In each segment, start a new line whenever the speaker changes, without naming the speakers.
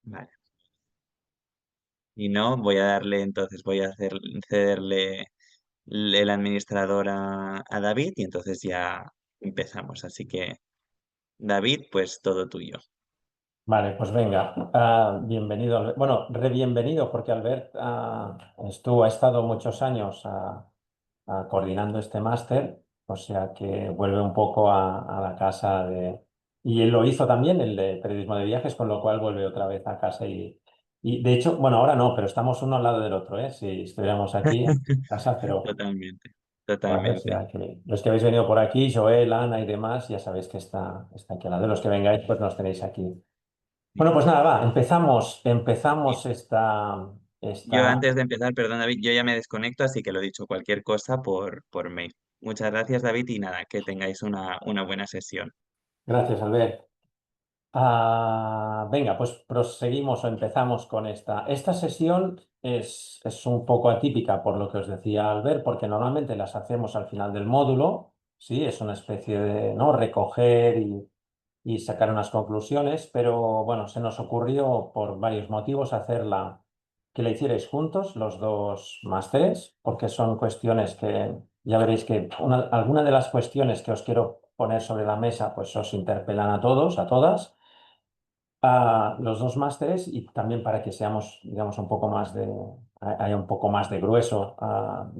Vale. Y no, voy a darle entonces, cederle el administrador a David y entonces ya empezamos. Así que, David, pues todo tuyo.
Vale, pues venga, bienvenido, bueno, re bienvenido, porque Albert ha estado muchos años coordinando este máster, o sea que vuelve un poco a la casa de... Y él lo hizo también, el de periodismo de viajes, con lo cual vuelve otra vez a casa y de hecho, bueno, ahora no, pero estamos uno al lado del otro, ¿eh? Si estuviéramos aquí en casa, pero...
Totalmente,
Vale, o
totalmente.
sea que los que habéis venido por aquí, Joel, Ana y demás, ya sabéis que está aquí al lado. De los que vengáis, pues nos tenéis aquí. Bueno, pues nada, va,
Y
empezamos
yo
esta...
antes de empezar, perdón, David, yo ya me desconecto, así que lo dicho, cualquier cosa por mail. Muchas gracias, David, y nada, que tengáis una buena sesión.
Gracias, Albert. Venga, pues proseguimos o empezamos con esta. Esta sesión es un poco atípica por lo que os decía Albert, porque normalmente las hacemos al final del módulo, ¿sí? Es una especie de, ¿no? Recoger y sacar unas conclusiones, pero bueno, se nos ocurrió por varios motivos hacerla, que la hicierais juntos, los dos másteres, porque son cuestiones que ya veréis que alguna de las cuestiones que os quiero poner sobre la mesa, pues os interpelan a todos, a todas, a los dos másteres y también para que seamos, digamos, un poco más de, haya un poco más de grueso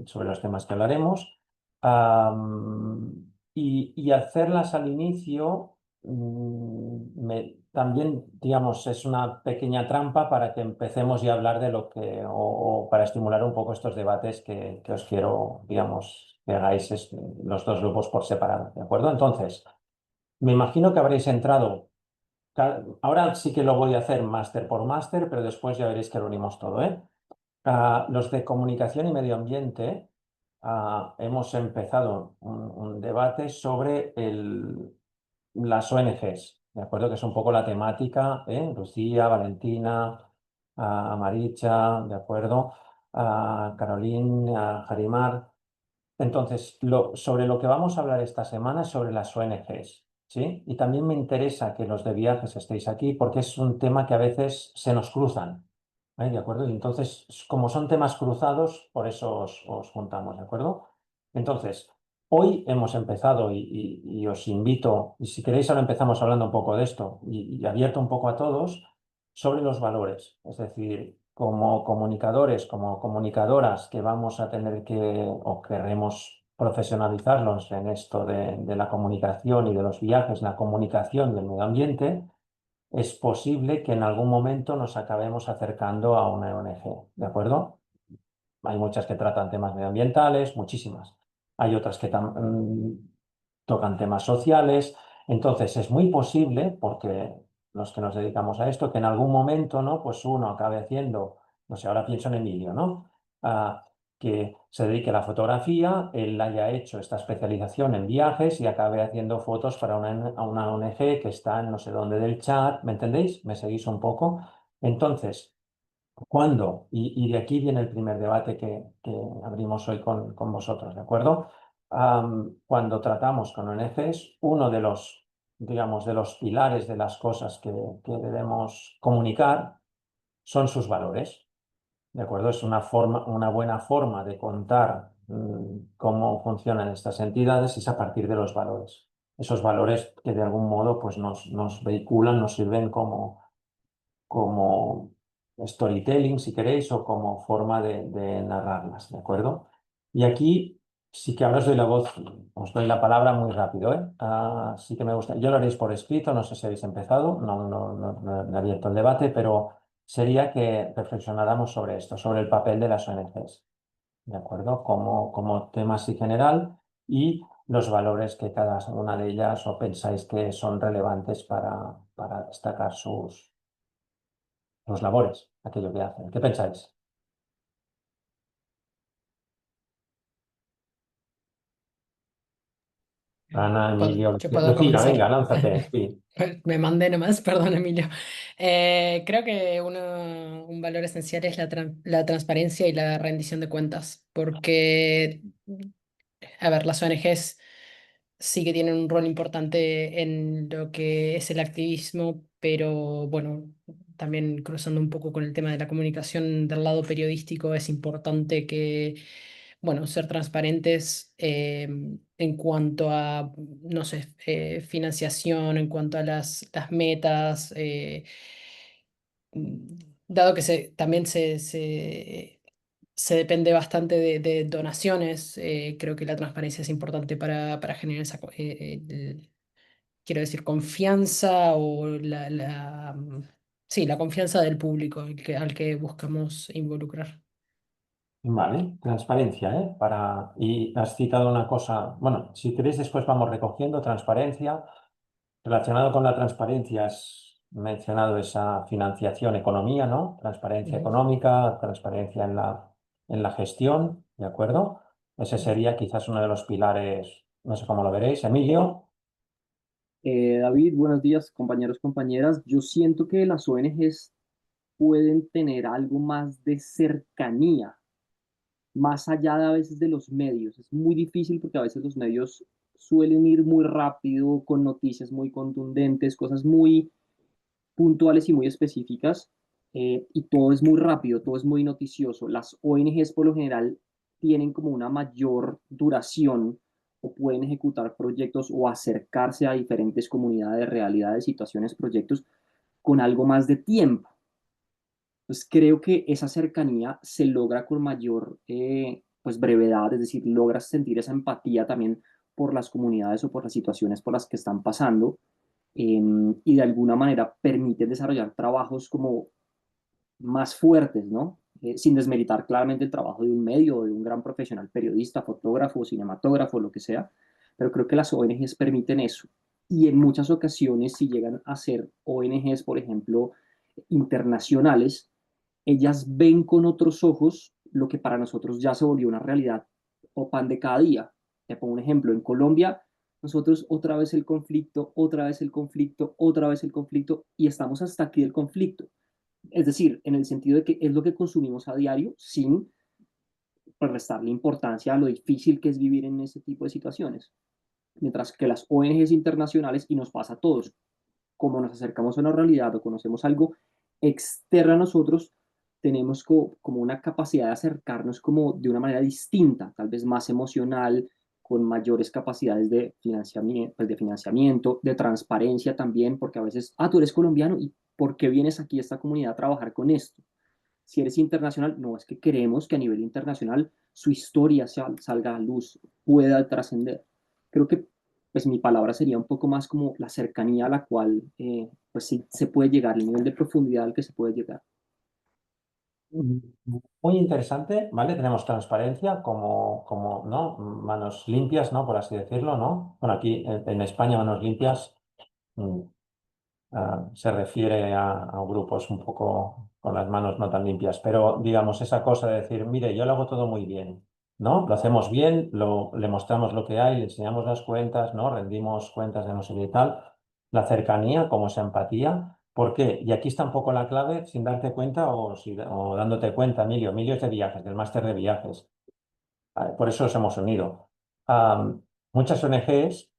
sobre los temas que hablaremos. Y hacerlas al inicio también, digamos, es una pequeña trampa para que empecemos ya a hablar de lo que, o para estimular un poco estos debates que os quiero, digamos, que hagáis los dos grupos por separado, ¿de acuerdo? Entonces, me imagino que habréis entrado. Ahora sí que lo voy a hacer máster por máster, pero después ya veréis que lo unimos todo, ¿eh? Los de comunicación y medio ambiente, hemos empezado un debate sobre las ONGs, ¿de acuerdo? Que es un poco la temática, ¿eh? Lucía, Valentina, Maricha, ¿de acuerdo? Caroline, Jarimar. Entonces, sobre lo que vamos a hablar esta semana es sobre las ONGs, ¿sí? Y también me interesa que los de viajes estéis aquí porque es un tema que a veces se nos cruzan, ¿eh? ¿De acuerdo? Y entonces, como son temas cruzados, por eso os juntamos, ¿de acuerdo? Entonces, hoy hemos empezado y os invito, y si queréis ahora empezamos hablando un poco de esto y abierto un poco a todos sobre los valores, es decir, como comunicadores, como comunicadoras que vamos a tener que o queremos profesionalizarnos en esto de la comunicación y de los viajes, la comunicación del medio ambiente, es posible que en algún momento nos acabemos acercando a una ONG, ¿de acuerdo? Hay muchas que tratan temas medioambientales, muchísimas. Hay otras que tocan temas sociales. Entonces, es muy posible, porque los que nos dedicamos a esto, que en algún momento, ¿no? Pues uno acabe haciendo, no sé, ahora pienso en Emilio, ¿no? Que se dedique a la fotografía, él haya hecho esta especialización en viajes y acabe haciendo fotos para una ONG que está en no sé dónde del chat, ¿me entendéis? ¿Me seguís un poco? Entonces, ¿cuándo? Y de aquí viene el primer debate que abrimos hoy con vosotros, ¿de acuerdo? Cuando tratamos con ONGs, uno de los, digamos, de los pilares de las cosas que debemos comunicar son sus valores, ¿de acuerdo? Es una forma, una buena forma de contar cómo funcionan estas entidades es a partir de los valores. Esos valores que de algún modo pues nos vehiculan, nos sirven como storytelling, si queréis, o como forma de narrarlas, ¿de acuerdo? Y aquí sí que ahora os doy la voz, os doy la palabra muy rápido, ¿eh? Sí que me gusta, yo lo haréis por escrito, no sé si habéis empezado, no he abierto el debate, pero sería que reflexionáramos sobre esto, sobre el papel de las ONGs, ¿de acuerdo? Como tema así general y los valores que cada una de ellas o pensáis que son relevantes para destacar sus labores, aquello que hacen. ¿Qué pensáis? Ana, Emilio,
Yo puedo
Lucía, venga,
comenzar.
lánzate. Sí.
Me mandé nomás, perdón, Emilio. Creo que un valor esencial es la transparencia y la rendición de cuentas, porque, a ver, las ONGs sí que tienen un rol importante en lo que es el activismo, pero bueno. también cruzando un poco con el tema de la comunicación del lado periodístico, es importante que, bueno, ser transparentes en cuanto a, no sé, financiación, en cuanto a las metas, dado que también se depende bastante de donaciones, creo que la transparencia es importante para generar esa, quiero decir, confianza o sí, la confianza del público al que buscamos involucrar.
Vale, transparencia, ¿eh? Y has citado una cosa, bueno, si queréis después vamos recogiendo transparencia. Relacionado con la transparencia, has mencionado esa financiación, economía, ¿no? Transparencia
Ujú,
económica, transparencia en la gestión, ¿de acuerdo? Ese
ujú.
sería quizás uno de los pilares, no sé cómo lo veréis. Emilio,
David, buenos días, compañeros, compañeras. Yo siento que las ONGs pueden tener algo más de cercanía, más allá de a veces de los medios. Es muy difícil porque a veces los medios suelen ir muy rápido, con noticias muy contundentes, cosas muy puntuales y muy específicas, y todo es muy rápido, todo es muy noticioso. Las ONGs por lo general tienen como una mayor duración o pueden ejecutar proyectos o acercarse a diferentes comunidades, realidades, situaciones, proyectos con algo más de tiempo. Entonces creo que esa cercanía se logra con mayor pues brevedad, es decir, logras sentir esa empatía también por las comunidades o por las situaciones por las que están pasando, y de alguna manera permite desarrollar trabajos como más fuertes, ¿no? Sin desmeritar claramente el trabajo de un medio o de un gran profesional, periodista, fotógrafo, cinematógrafo, lo que sea, pero creo que las ONGs permiten eso. Y en muchas ocasiones, si llegan a ser ONGs, por ejemplo, internacionales, ellas ven con otros ojos lo que para nosotros ya se volvió una realidad o pan de cada día. Te pongo un ejemplo, en Colombia nosotros otra vez el conflicto, otra vez el conflicto, otra vez el conflicto y estamos hasta aquí del conflicto. Es decir, en el sentido de que es lo que consumimos a diario sin pues, restarle importancia a lo difícil que es vivir en ese tipo de situaciones. Mientras que las ONGs internacionales, y nos pasa a todos, como nos acercamos a una realidad o conocemos algo externo a nosotros, tenemos como una capacidad de acercarnos como de una manera distinta, tal vez más emocional, con mayores capacidades de financiamiento, de transparencia también, porque a veces, tú eres colombiano y ¿por qué vienes aquí a esta comunidad a trabajar con esto? Si eres internacional, no, es que queremos que a nivel internacional su historia salga a la luz, pueda trascender. Creo que pues mi palabra sería un poco más como la cercanía a la cual pues sí, se puede llegar, el nivel de profundidad al que se puede llegar.
muy interesante, ¿vale? Tenemos transparencia como, ¿no? Manos limpias, ¿no? Por así decirlo, ¿no? Bueno, aquí en España manos limpias. mm, Se refiere a grupos un poco con las manos no tan limpias, pero digamos esa cosa de decir, mire, yo lo hago todo muy bien, ¿no? Lo hacemos bien, le mostramos lo que hay, le enseñamos las cuentas, ¿no? Rendimos cuentas de no sé qué y tal, la cercanía, como esa empatía. ¿Por qué? Y aquí está un poco la clave, sin darte cuenta o dándote cuenta, Emilio. Emilio es de viajes, del máster de viajes. Por eso os hemos unido. Muchas ONGs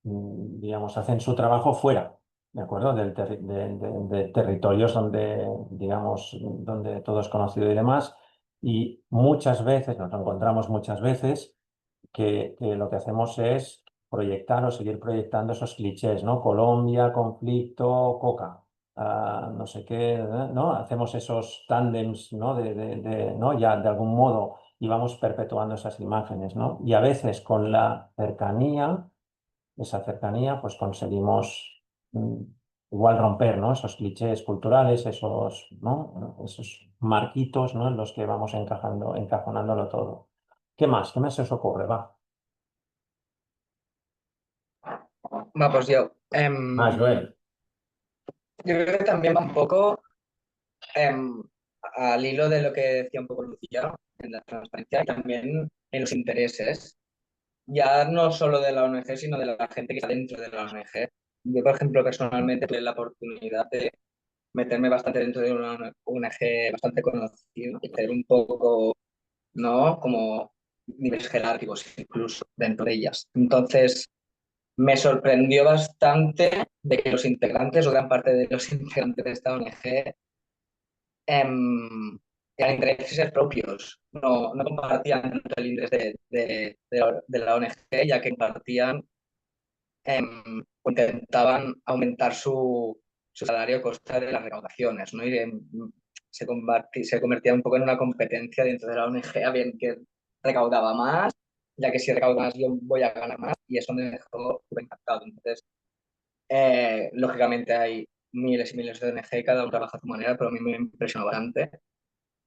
digamos, hacen su trabajo fuera, ¿de acuerdo? De territorios donde, digamos, donde todo es conocido y demás. Y muchas veces, nos encontramos muchas veces que lo que hacemos es proyectar o seguir proyectando esos clichés, ¿no? Colombia, conflicto, coca. No sé qué, ¿no? Hacemos esos tándems, ¿no? ¿no? Ya de algún modo y vamos perpetuando esas imágenes, ¿no? Y a veces con la cercanía esa cercanía, pues conseguimos igual romper, ¿no? Esos clichés culturales, esos, ¿no? Esos marquitos, ¿no? En los que vamos encajonándolo todo. ¿Qué más? ¿Qué más se os ocurre? Va.
Va, pues
Más, Joel.
yo creo que también va un poco em, al hilo de lo que decía un poco Lucía, en la transparencia y también en los intereses, ya no solo de la ONG, sino de la gente que está dentro de la ONG. Yo, por ejemplo, personalmente tuve la oportunidad de meterme bastante dentro de una ONG bastante conocida y tener un poco, ¿no? Como niveles jerárquicos incluso dentro de ellas. Entonces, me sorprendió bastante de que los integrantes, o gran parte de los integrantes de esta ONG, eran intereses propios, no compartían tanto el interés de la ONG, ya que compartían o intentaban aumentar su salario a costa de las recaudaciones, ¿no? Y se convertía un poco en una competencia dentro de la ONG, a ver que recaudaba más, ya que si recaudo más yo voy a ganar más, y eso me dejó súper impactado. Entonces, lógicamente hay miles y miles de ONG, cada uno trabaja a su manera, pero a mí me impresionó bastante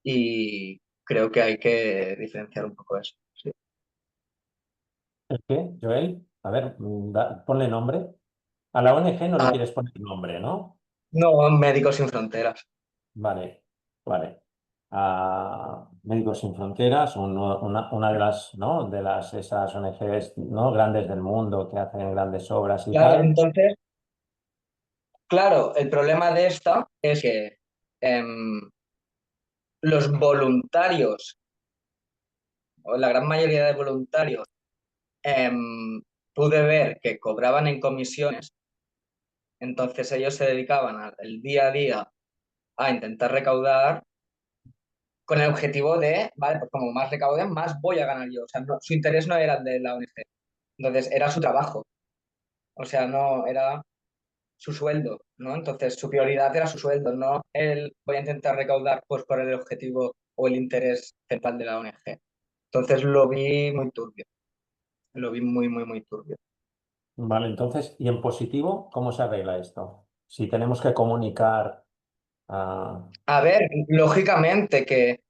y creo que hay que diferenciar un poco eso. Sí.
¿El qué, Joel? A ver, ponle nombre. A la ONG no le
Ah,
quieres poner nombre, ¿no?
no, Médicos Sin Fronteras.
Vale, vale. Médicos Sin Fronteras, una de las, ¿no? De las esas ONGs, ¿no? Grandes del mundo que hacen grandes obras y
Claro,
tal.
entonces, claro, el problema de esta es que em, los voluntarios, o la gran mayoría de voluntarios, pude ver que cobraban en comisiones, entonces ellos se dedicaban el día a día a intentar recaudar con el objetivo de, vale, pues como más recauden, más voy a ganar yo. O sea, su interés no era el de la ONG, entonces era su trabajo, o sea, no era su sueldo, ¿no? Entonces su prioridad era su sueldo, no el voy a intentar recaudar pues por el objetivo o el interés central de la ONG. Entonces lo vi muy turbio, lo vi muy, muy, muy turbio.
Vale, entonces, ¿y en positivo, cómo se arregla esto? Si tenemos que comunicar a...
A ver, lógicamente que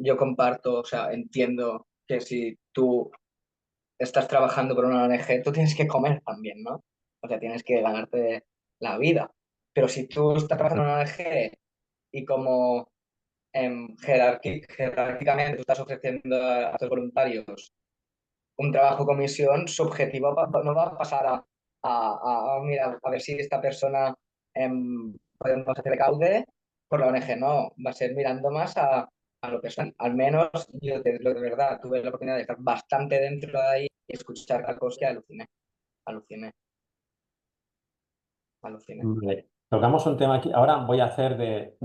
yo comparto, o sea, entiendo que si tú estás trabajando por una ONG, tú tienes que comer también, ¿no? O sea, tienes que ganarte la vida. Pero si tú estás trabajando en una ONG y como jerárquicamente tú estás ofreciendo a tus voluntarios un trabajo comisión, su objetivo no va a pasar mira, a ver si esta persona podemos hacer recaude por la ONG, no, va a ser mirando más a lo personal. Al menos yo de verdad tuve la oportunidad de estar bastante dentro de ahí y escuchar la cosa que aluciné, aluciné, aluciné.
Vale. Tocamos un tema aquí. Ahora voy a hacer de,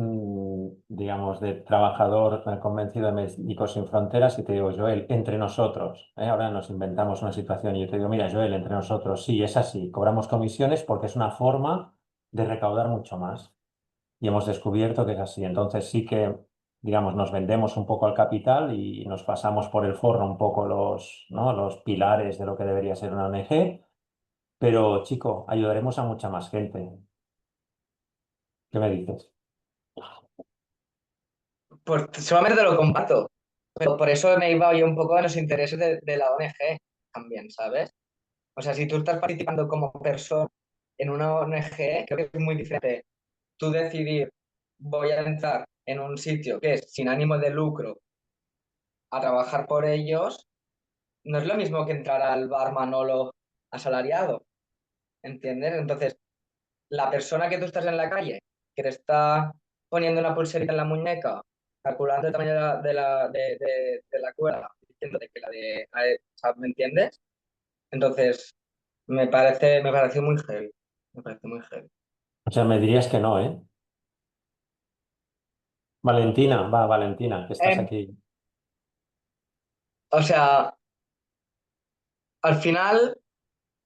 digamos, de trabajador convencido de Médicos Sin Fronteras y te digo, Joel, entre nosotros, ¿eh? Ahora nos inventamos una situación y yo te digo, mira, Joel, entre nosotros, sí, es así, cobramos comisiones porque es una forma de recaudar mucho más y hemos descubierto que es así. Entonces sí que, digamos, nos vendemos un poco al capital y nos pasamos por el forro un poco los, ¿no? Los pilares de lo que debería ser una ONG, pero chico, ayudaremos a mucha más gente. ¿Qué me dices?
Pues solamente te lo comparto, pero por eso me iba yo un poco a los intereses de la ONG también, ¿sabes? O sea, si tú estás participando como persona en una ONG, creo que es muy diferente tú decidir, voy a entrar en un sitio que es sin ánimo de lucro a trabajar por ellos, no es lo mismo que entrar al bar Manolo asalariado, ¿entiendes? Entonces, la persona que tú estás en la calle, que te está poniendo una pulserita en la muñeca, calculando el tamaño de la cuerda, diciéndote que ¿me entiendes? Entonces, me pareció muy heavy, me parece muy heavy.
O sea, me dirías que no, ¿eh? Valentina, va, Valentina, que estás
Eh,
aquí.
o sea, al final,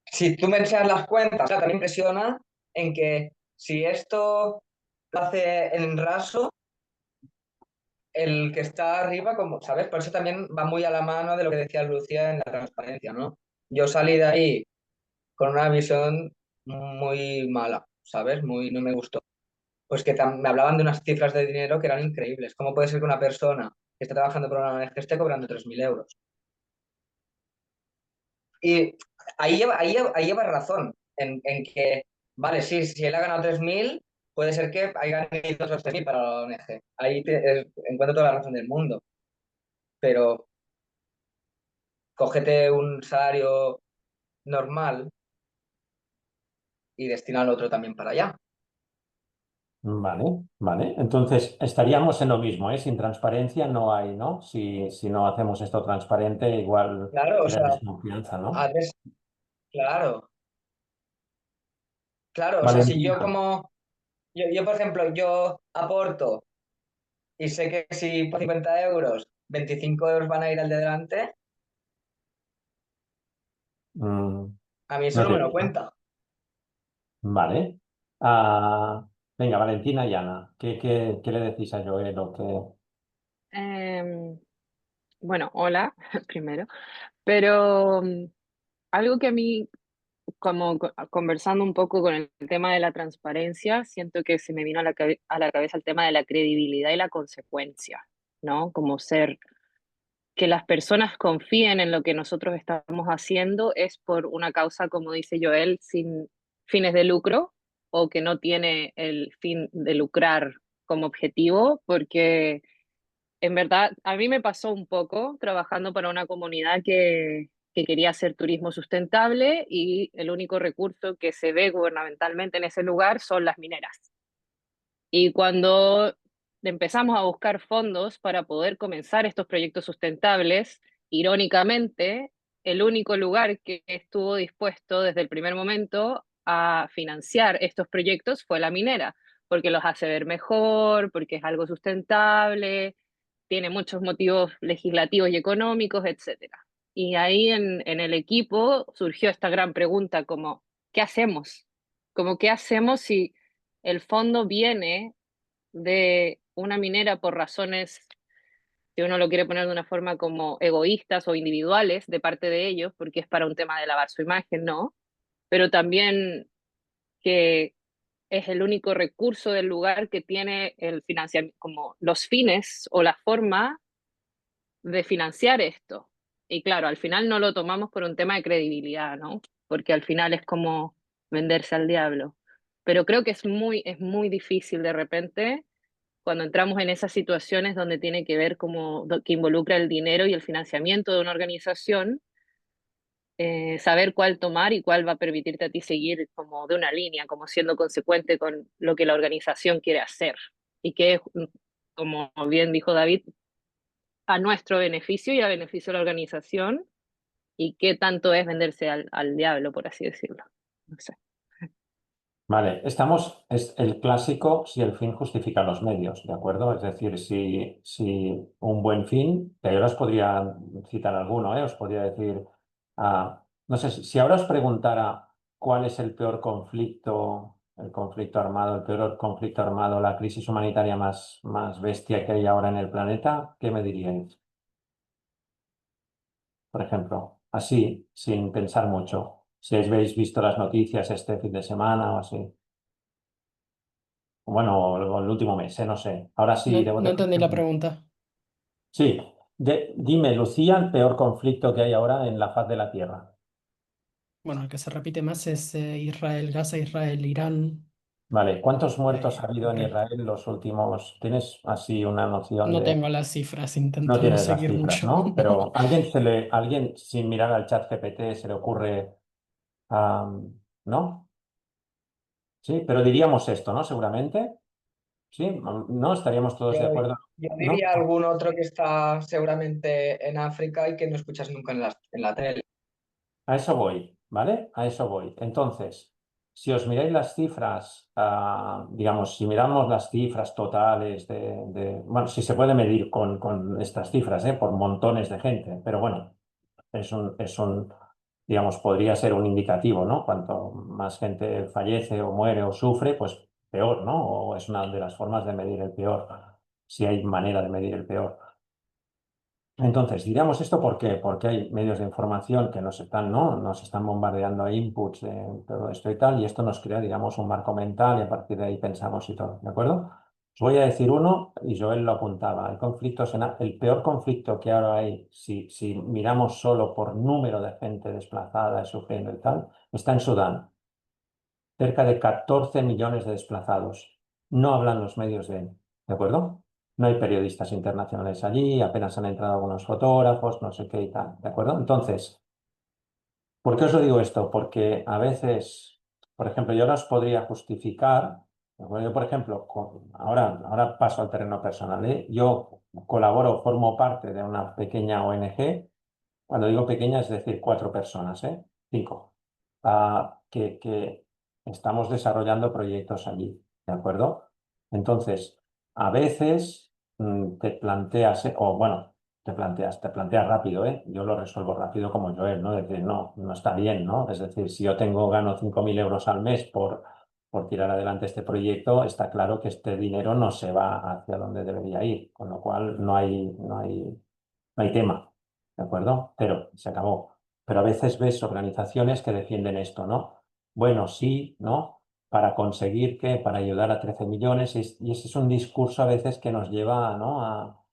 si tú me echas las cuentas, o sea, también impresiona en que si esto lo hace en raso, el que está arriba, como, ¿sabes? Por eso también va muy a la mano de lo que decía Lucía en la transparencia, ¿no? Yo salí de ahí con una visión muy mala, ¿sabes? No me gustó. Pues que me hablaban de unas cifras de dinero que eran increíbles. ¿Cómo puede ser que una persona que está trabajando por una ONG esté cobrando 3.000 euros? Y ahí lleva razón, en que, vale, sí, si él ha ganado 3.000, puede ser que haya ganado otros 3.000 para la ONG. Ahí encuentro toda la razón del mundo. Pero cógete un salario normal y destina al otro también para allá.
Vale, vale. Entonces, estaríamos en lo mismo, ¿eh? Sin transparencia no hay, ¿no? Si no hacemos esto transparente, igual
Claro, o
crea
sea,
desconfianza, ¿no?
haces, Claro, claro, o sea, si yo
Valentina.
como, yo, por ejemplo, yo aporto y sé que si por 50 euros, 25 euros van a ir al de delante,
mm,
a mí eso
no
no
te
me lo
gusta.
cuenta.
Vale. Ah, venga, Valentina y Ana, ¿qué le decís a Joel o qué?
Em, bueno, hola, primero, pero algo que a mí, como conversando un poco con el tema de la transparencia, siento que se me vino a a la cabeza el tema de la credibilidad y la consecuencia, ¿no? Como ser, que las personas confíen en lo que nosotros estamos haciendo es por una causa, como dice Joel, sin fines de lucro o que no tiene el fin de lucrar como objetivo, porque en verdad, a mí me pasó un poco trabajando para una comunidad que quería hacer turismo sustentable y el único recurso que se ve gubernamentalmente en ese lugar son las mineras. Y cuando empezamos a buscar fondos para poder comenzar estos proyectos sustentables, irónicamente, el único lugar que estuvo dispuesto desde el primer momento a financiar estos proyectos fue la minera, porque los hace ver mejor, porque es algo sustentable, tiene muchos motivos legislativos y económicos, etcétera. Y ahí en el equipo surgió esta gran pregunta como, ¿qué hacemos? Como, ¿qué hacemos si el fondo viene de una minera por razones, si uno lo quiere poner de una forma como egoístas o individuales de parte de ellos, porque es para un tema de lavar su imagen, ¿no? Pero también que es el único recurso del lugar que tiene el financiamiento, como los fines o la forma de financiar esto. Y claro, al final no lo tomamos por un tema de credibilidad, ¿no? Porque al final es como venderse al diablo. Pero creo que es muy difícil de repente cuando entramos en esas situaciones donde tiene que ver como que involucra el dinero y el financiamiento de una organización, saber cuál tomar y cuál va a permitirte a ti seguir como de una línea, como siendo consecuente con lo que la organización quiere hacer. Y que, como bien dijo David, a nuestro beneficio y a beneficio de la organización, y qué tanto es venderse al diablo, por así decirlo. No sé.
Vale, es el clásico si el fin justifica los medios, ¿de acuerdo? Es decir, si un buen fin, que yo os podría citar alguno, ¿eh? Os podría decir, no sé, si ahora os preguntara cuál es el conflicto armado, el peor conflicto armado, la crisis humanitaria más bestia que hay ahora en el planeta, ¿qué me diríais? Por ejemplo, así, sin pensar mucho. Si habéis visto las noticias este fin de semana o así. Bueno, o el último mes, no sé. Ahora
No,
sí, debo
no
tener.
entendí la pregunta.
Sí, dime, Lucía, el peor conflicto que hay ahora en la faz de la Tierra.
Bueno, el que se repite más es Israel, Gaza, Israel, Irán.
Vale, ¿cuántos muertos ha habido en
Ok.
Israel en los últimos? ¿Tienes así una noción
No
de?
tengo las cifras,
No
intento no
tienes las
seguir
cifras,
mucho.
¿no?
No.
Pero alguien sin mirar al chat GPT se le ocurre, ¿no? Sí, pero diríamos esto, ¿no? Seguramente. Sí, ¿no? Estaríamos todos
Yo,
de acuerdo,
yo
¿no?
diría algún otro que está seguramente en África y que no escuchas nunca en la tele.
A eso voy, ¿vale? A eso voy. Entonces, si os miráis las cifras, digamos, si miramos las cifras totales bueno, si se puede medir con estas cifras, ¿eh? Por montones de gente, pero bueno, digamos, podría ser un indicativo, ¿no? Cuanto más gente fallece o muere o sufre, pues peor, ¿no? O es una de las formas de medir el peor, si hay manera de medir el peor. Entonces, diríamos esto ¿por qué? Porque hay medios de información que nos están, ¿no? Nos están bombardeando a inputs de todo esto y tal, y esto nos crea, digamos, un marco mental y a partir de ahí pensamos y todo, ¿de acuerdo? Os voy a decir uno, y Joel lo apuntaba, el peor conflicto que ahora hay, si miramos solo por número de gente desplazada y sufriendo y tal, está en Sudán. Cerca de 14 millones de desplazados. No hablan los medios ¿de acuerdo? No hay periodistas internacionales allí, apenas han entrado algunos fotógrafos, no sé qué y tal, ¿de acuerdo? Entonces, ¿por qué os lo digo esto? Porque a veces, por ejemplo, yo las podría justificar, ¿de acuerdo? Yo, por ejemplo, ahora paso al terreno personal, ¿eh? Yo colaboro, formo parte de una pequeña ONG, cuando digo pequeña es decir 4 personas, ¿eh? 5. que estamos desarrollando proyectos allí, ¿de acuerdo? Entonces, a veces te planteas, o bueno, te planteas rápido, ¿eh? Yo lo resuelvo rápido como Joel, ¿no? Es decir, no, no está bien, ¿no? Es decir, si yo gano 5.000 euros al mes por tirar adelante este proyecto, está claro que este dinero no se va hacia donde debería ir, con lo cual no hay tema, ¿de acuerdo? Pero se acabó. Pero a veces ves organizaciones que defienden esto, ¿no? Bueno, sí, ¿no? Para conseguir que, para ayudar a 13 millones, y ese es un discurso a veces que nos lleva, ¿no?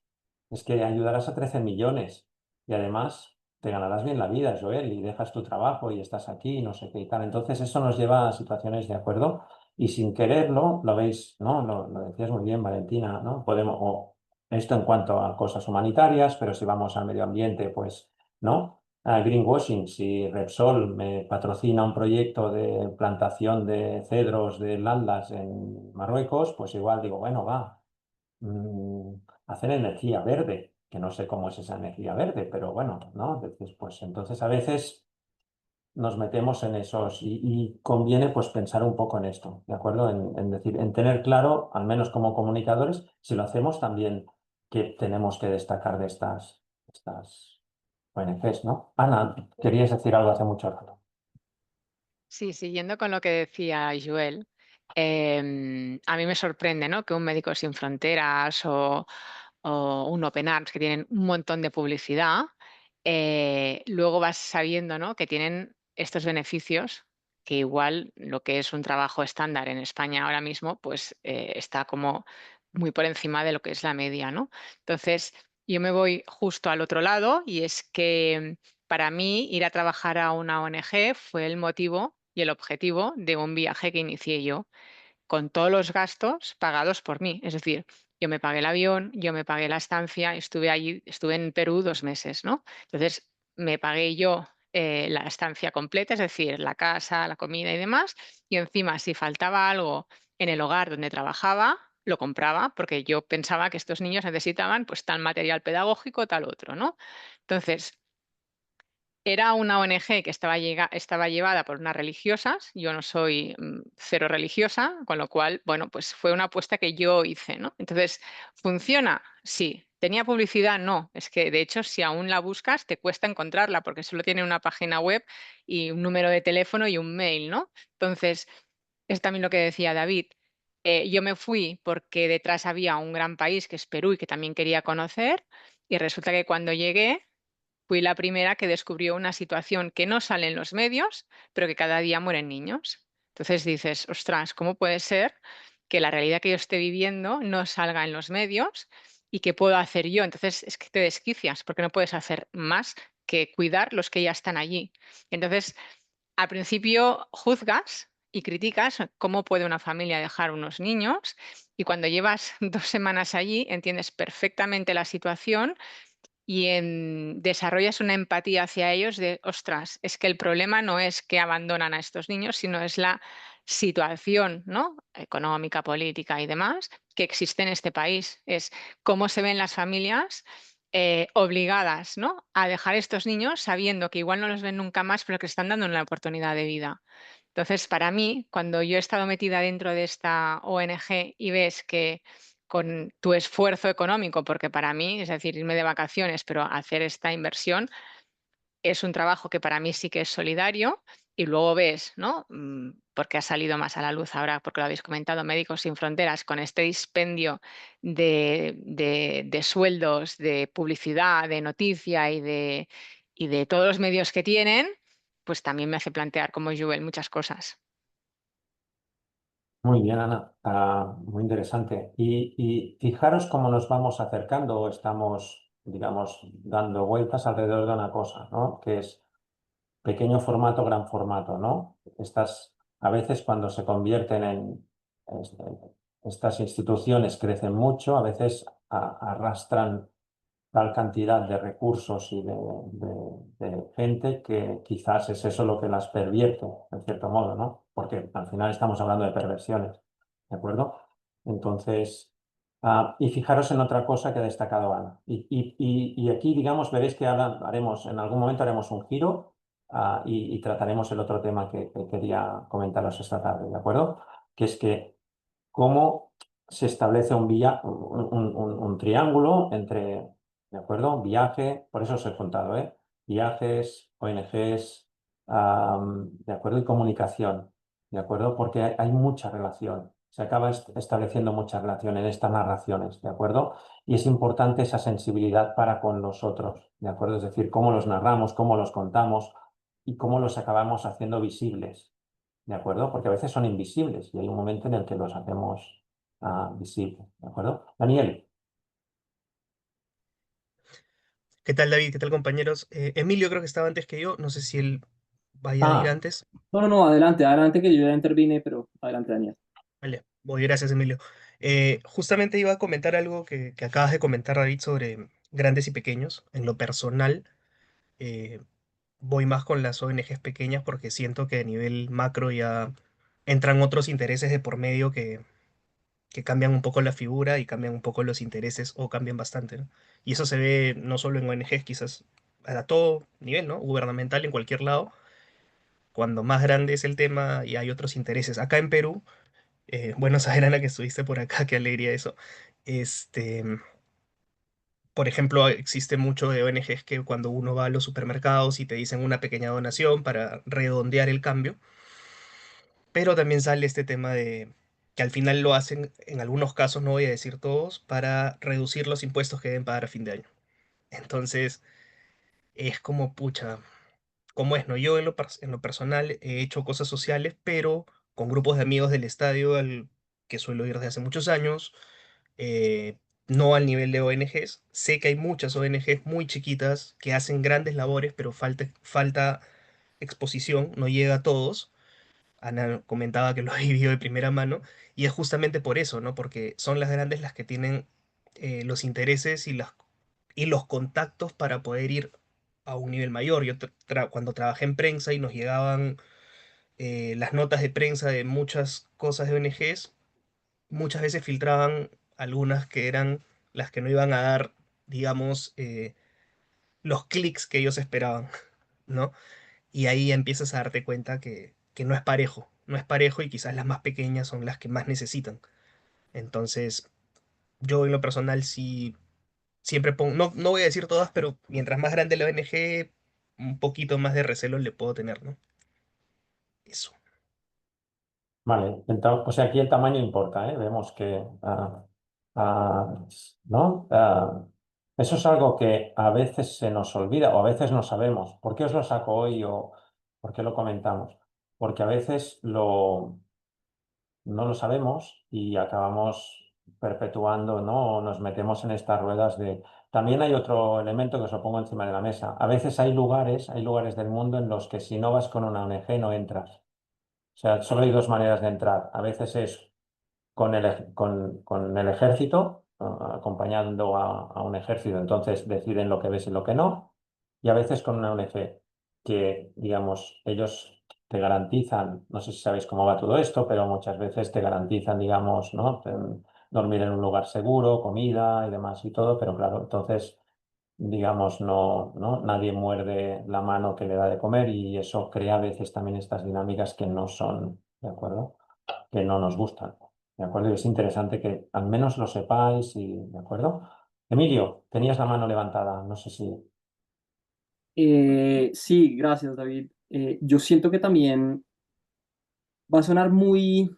Es que ayudarás a 13 millones y además te ganarás bien la vida, Joel, y dejas tu trabajo y estás aquí, y no sé qué y tal. Entonces eso nos lleva a situaciones de acuerdo y sin quererlo, lo veis, ¿no? Lo decías muy bien, Valentina, ¿no? Podemos, o esto en cuanto a cosas humanitarias, pero si vamos al medio ambiente, pues, ¿no? Greenwashing, si Repsol me patrocina un proyecto de plantación de cedros de Landas en Marruecos, pues igual digo, bueno, va, mm, hacer energía verde, que no sé cómo es esa energía verde, pero bueno, ¿no? Dices, pues entonces a veces nos metemos en esos y conviene pues pensar un poco en esto, ¿de acuerdo? En decir, en tener claro, al menos como comunicadores, si lo hacemos también, que tenemos que destacar de estas ONGs, ¿no? Ana, querías decir algo hace mucho rato.
Sí, siguiendo con lo que decía Joel, a mí me sorprende, ¿no? Que un Médicos Sin Fronteras o un Open Arms, que tienen un montón de publicidad, luego vas sabiendo, ¿no? Que tienen estos beneficios, que igual lo que es un trabajo estándar en España ahora mismo, pues está como muy por encima de lo que es la media, ¿no? Entonces, yo me voy justo al otro lado y es que para mí ir a trabajar a una ONG fue el motivo y el objetivo de un viaje que inicié yo, con todos los gastos pagados por mí. Es decir, yo me pagué el avión, yo me pagué la estancia, estuve allí, estuve en Perú 2 meses, ¿no? Entonces, me pagué yo la estancia completa, es decir, la casa, la comida y demás, y encima, si faltaba algo en el hogar donde trabajaba, lo compraba, porque yo pensaba que estos niños necesitaban pues tal material pedagógico, tal otro, ¿no? Entonces, era una ONG que estaba llevada por unas religiosas, yo no soy cero religiosa, con lo cual, bueno, pues fue una apuesta que yo hice, ¿no? Entonces, ¿funciona? Sí. ¿Tenía publicidad? No. Es que, de hecho, si aún la buscas, te cuesta encontrarla porque solo tiene una página web y un número de teléfono y un mail, ¿no? Entonces, es también lo que decía David. Yo me fui porque detrás había un gran país que es Perú y que también quería conocer, y resulta que cuando llegué fui la primera que descubrió una situación que no sale en los medios, pero que cada día mueren niños. Entonces dices, ostras, ¿cómo puede ser que la realidad que yo esté viviendo no salga en los medios y qué puedo hacer yo? Entonces es que te desquicias porque no puedes hacer más que cuidar los que ya están allí. Entonces, al principio juzgas y criticas cómo puede una familia dejar unos niños, y cuando llevas 2 semanas allí entiendes perfectamente la situación y desarrollas una empatía hacia ellos de, ostras, es que el problema no es que abandonan a estos niños, sino es la situación, ¿no? Económica, política y demás que existe en este país. Es cómo se ven las familias obligadas, ¿no? A dejar estos niños sabiendo que igual no los ven nunca más, pero que están dando una oportunidad de vida. Entonces, para mí, cuando yo he estado metida dentro de esta ONG y ves que con tu esfuerzo económico, porque para mí, es decir, irme de vacaciones, pero hacer esta inversión es un trabajo que para mí sí que es solidario, y luego ves, ¿no? Porque ha salido más a la luz ahora, porque lo habéis comentado, Médicos Sin Fronteras, con este dispendio de sueldos, de publicidad, de noticia y de todos los medios que tienen, pues también me hace plantear, como Joel, muchas cosas.
Muy bien, Ana. Muy interesante. Y fijaros cómo nos vamos acercando o estamos, digamos, dando vueltas alrededor de una cosa, ¿no? Que es pequeño formato, gran formato, ¿no? A veces cuando se convierten este, estas instituciones crecen mucho, a veces arrastran tal cantidad de recursos y de gente que quizás es eso lo que las pervierte, en cierto modo, ¿no? Porque al final estamos hablando de perversiones, ¿de acuerdo? Entonces, y fijaros en otra cosa que ha destacado Ana. Y aquí, digamos, veréis que ahora en algún momento haremos un giro y trataremos el otro tema que quería comentaros esta tarde, ¿de acuerdo? Que es que cómo se establece un triángulo entre, ¿de acuerdo? Viaje, por eso os he contado, ¿eh? Viajes, ONGs, ¿de acuerdo? Y comunicación, ¿de acuerdo? Porque hay mucha relación. Se acaba estableciendo mucha relación en estas narraciones, ¿de acuerdo? Y es importante esa sensibilidad para con los otros, ¿de acuerdo? Es decir, cómo los narramos, cómo los contamos y cómo los acabamos haciendo visibles, ¿de acuerdo? Porque a veces son invisibles y hay un momento en el que los hacemos visibles, ¿de acuerdo? Daniel.
¿Qué tal, David? ¿Qué tal, compañeros? Emilio creo que estaba antes que yo. No sé si él vaya a ir
Ah,
antes.
No, adelante, adelante que yo ya intervine, pero adelante, Daniel.
Vale, voy, gracias, Emilio. Justamente iba a comentar algo que acabas de comentar, David, sobre grandes y pequeños. En lo personal, eh, voy más con las ONGs pequeñas porque siento que a nivel macro ya entran otros intereses de por medio que cambian un poco la figura y cambian un poco los intereses o cambian bastante, ¿no? Y eso se ve no solo en ONGs, quizás a todo nivel, ¿no? Gubernamental en cualquier lado. Cuando más grande es el tema y hay otros intereses. Acá en Perú, bueno, saber, Ana, que estuviste por acá, qué alegría eso. Este, por ejemplo, existe mucho de ONGs que cuando uno va a los supermercados y te dicen una pequeña donación para redondear el cambio, pero también sale este tema de que al final lo hacen, en algunos casos, no voy a decir todos, para reducir los impuestos que deben pagar a fin de año. Entonces, es como, pucha, como es, ¿no? Yo en lo personal he hecho cosas sociales, pero con grupos de amigos del estadio al que suelo ir desde hace muchos años, eh, no al nivel de ONGs. Sé que hay muchas ONGs muy chiquitas que hacen grandes labores, pero falta exposición, no llega a todos. Ana comentaba que lo ha vivido de primera mano, y es justamente por eso, ¿no? Porque son las grandes las que tienen los intereses y los contactos para poder ir a un nivel mayor. Yo cuando trabajé en prensa y nos llegaban las notas de prensa de muchas cosas de ONGs, muchas veces filtraban algunas que eran las que no iban a dar, digamos, los clics que ellos esperaban, ¿no? Y ahí ya empiezas a darte cuenta que no es parejo, no es parejo y quizás las más pequeñas son las que más necesitan. Entonces, yo en lo personal sí, siempre pongo, no voy a decir todas, pero mientras más grande la ONG, un poquito más de recelo le puedo tener, ¿no? Eso.
Vale, o sea, aquí el tamaño importa, ¿eh? Vemos que, ¿no? Eso es algo que a veces se nos olvida o a veces no sabemos. ¿Por qué os lo saco hoy o por qué lo comentamos? Porque a veces no lo sabemos y acabamos perpetuando, ¿no? O nos metemos en estas ruedas de... También hay otro elemento que os lo pongo encima de la mesa. A veces hay lugares del mundo en los que si no vas con una ONG no entras. O sea, solo hay dos maneras de entrar. A veces es con el ejército, acompañando a un ejército, entonces deciden lo que ves y lo que no. Y a veces con una ONG que, digamos, ellos te garantizan, no sé si sabéis cómo va todo esto, pero muchas veces te garantizan, digamos, ¿no? Dormir en un lugar seguro, comida y demás y todo, pero claro, entonces digamos, nadie muerde la mano que le da de comer y eso crea a veces también estas dinámicas que no son, ¿de acuerdo? Que no nos gustan, ¿de acuerdo? Y es interesante que al menos lo sepáis y, ¿de acuerdo? Emilio, tenías la mano levantada, no sé si...
Sí, gracias, David. Yo siento que también va a sonar muy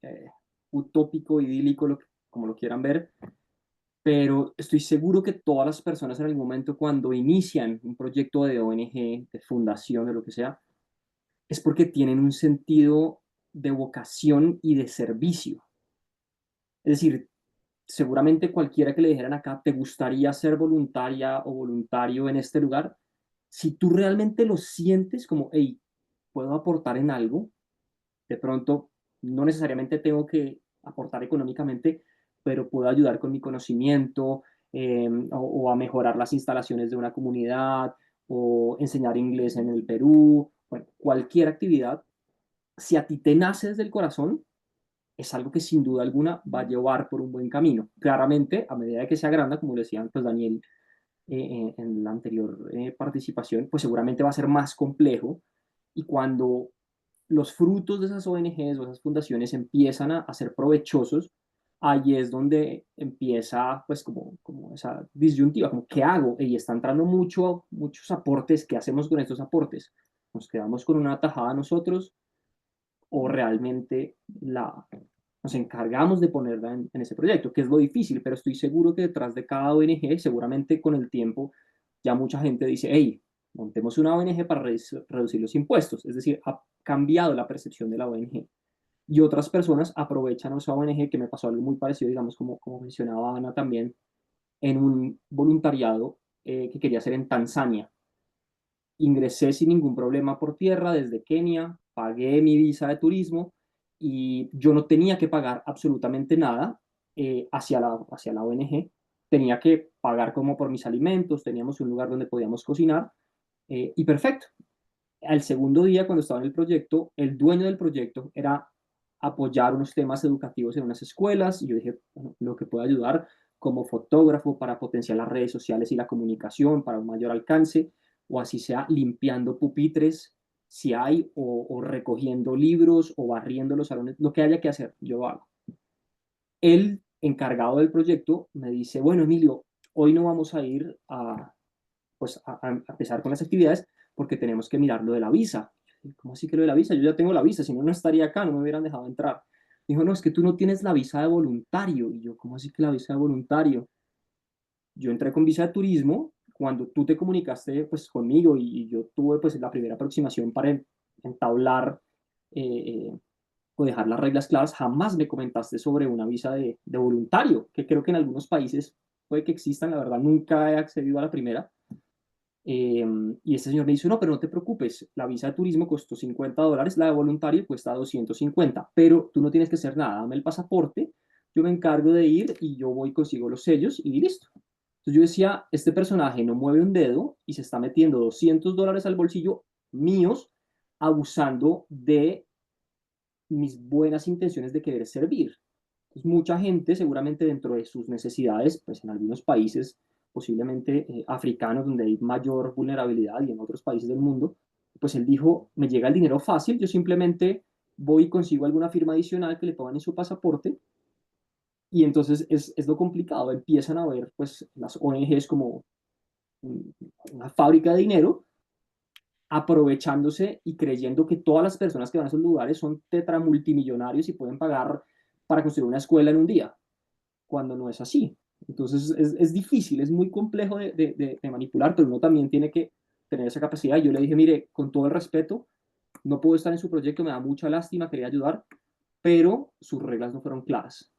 eh, utópico, idílico, como lo quieran ver, pero estoy seguro que todas las personas en algún momento cuando inician un proyecto de ONG, de fundación, de lo que sea, es porque tienen un sentido de vocación y de servicio. Es decir, seguramente cualquiera que le dijeran acá, ¿te gustaría ser voluntaria o voluntario en este lugar? Si tú realmente lo sientes como, hey, puedo aportar en algo, de pronto no necesariamente tengo que aportar económicamente, pero puedo ayudar con mi conocimiento o a mejorar las instalaciones de una comunidad o enseñar inglés en el Perú, bueno, cualquier actividad, si a ti te nace desde el corazón, es algo que sin duda alguna va a llevar por un buen camino. Claramente, a medida que se agranda, como decía antes Daniel, en la anterior participación, pues seguramente va a ser más complejo. Y cuando los frutos de esas ONGs o esas fundaciones empiezan a ser provechosos, ahí es donde empieza pues como esa disyuntiva, como ¿qué hago? Y está entrando muchos aportes. ¿Qué hacemos con estos aportes? ¿Nos quedamos con una tajada nosotros o realmente nos encargamos de ponerla en ese proyecto? Que es lo difícil, pero estoy seguro que detrás de cada ONG, seguramente con el tiempo, ya mucha gente dice, hey, montemos una ONG para reducir los impuestos. Es decir, ha cambiado la percepción de la ONG. Y otras personas aprovechan esa ONG, que me pasó algo muy parecido, digamos, como mencionaba Ana también, en un voluntariado que quería hacer en Tanzania. Ingresé sin ningún problema por tierra desde Kenia, pagué mi visa de turismo y yo no tenía que pagar absolutamente nada hacia la ONG. Tenía que pagar como por mis alimentos, teníamos un lugar donde podíamos cocinar y perfecto. Al segundo día, cuando estaba en el proyecto, el dueño del proyecto era apoyar unos temas educativos en unas escuelas y yo dije, bueno, lo que puedo ayudar como fotógrafo para potenciar las redes sociales y la comunicación para un mayor alcance, o así sea limpiando pupitres si hay, o recogiendo libros o barriendo los salones, lo que haya que hacer, yo hago. El encargado del proyecto me dice, bueno, Emilio, hoy no vamos a ir a empezar con las actividades porque tenemos que mirar lo de la visa. ¿Cómo así que lo de la visa? Yo ya tengo la visa, si no, no estaría acá, no me hubieran dejado entrar. Dijo, no, es que tú no tienes la visa de voluntario. Y yo, ¿cómo así que la visa de voluntario? Yo entré con visa de turismo cuando tú te comunicaste pues conmigo y yo tuve pues la primera aproximación para entablar o dejar las reglas claras. Jamás me comentaste sobre una visa de voluntario, que creo que en algunos países puede que existan, la verdad nunca he accedido a la primera. Y este señor me dice, no, pero no te preocupes, la visa de turismo costó $50, la de voluntario cuesta 250, pero tú no tienes que hacer nada, dame el pasaporte, yo me encargo de ir y yo voy, consigo los sellos y listo. Entonces yo decía, este personaje no mueve un dedo y se está metiendo $200 al bolsillo míos, abusando de mis buenas intenciones de querer servir. Entonces, mucha gente, seguramente dentro de sus necesidades, pues en algunos países, posiblemente africanos, donde hay mayor vulnerabilidad y en otros países del mundo, pues él dijo, me llega el dinero fácil, yo simplemente voy y consigo alguna firma adicional que le pongan en su pasaporte y entonces es lo complicado, empiezan a ver pues las ONGs como una fábrica de dinero, aprovechándose y creyendo que todas las personas que van a esos lugares son tetramultimillonarios y pueden pagar para construir una escuela en un día, cuando no es así. Entonces es difícil, es muy complejo de manipular, pero uno también tiene que tener esa capacidad. Yo le dije, mire, con todo el respeto, no puedo estar en su proyecto, me da mucha lástima, quería ayudar, pero sus reglas no fueron claras.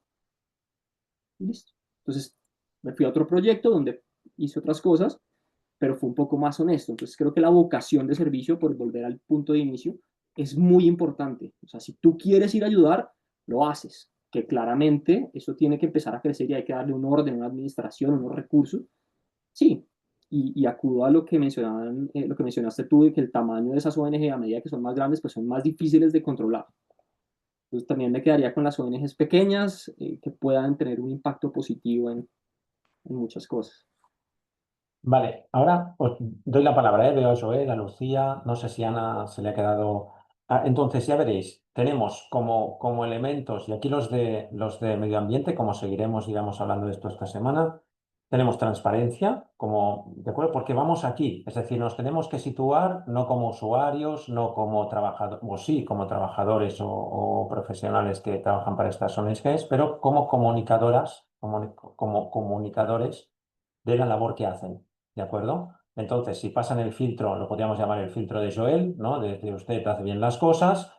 Y listo. Entonces me fui a otro proyecto donde hice otras cosas, pero fue un poco más honesto. Entonces creo que la vocación de servicio, por volver al punto de inicio, es muy importante. O sea, si tú quieres ir a ayudar, lo haces. Que claramente eso tiene que empezar a crecer y hay que darle un orden, una administración, unos recursos. Sí, y acudo a lo que mencionaban, lo que mencionaste tú, de que el tamaño de esas ONG a medida que son más grandes, pues son más difíciles de controlar. Entonces también me quedaría con las ONGs pequeñas que puedan tener un impacto positivo en muchas cosas.
Vale, ahora os doy la palabra, ¿eh? Veo a Joel, a Lucía, no sé si a Ana se le ha quedado. Entonces, ya veréis, tenemos como elementos, y aquí los de medio ambiente, como seguiremos, digamos, hablando de esto esta semana, tenemos transparencia, ¿de acuerdo? Porque vamos aquí, es decir, nos tenemos que situar no como usuarios, no como trabajadores, o sí, como trabajadores o profesionales que trabajan para estas ONGs, pero como comunicadoras, como comunicadores de la labor que hacen. ¿De acuerdo? Entonces, si pasan el filtro, lo podríamos llamar el filtro de Joel, ¿no? De usted hace bien las cosas,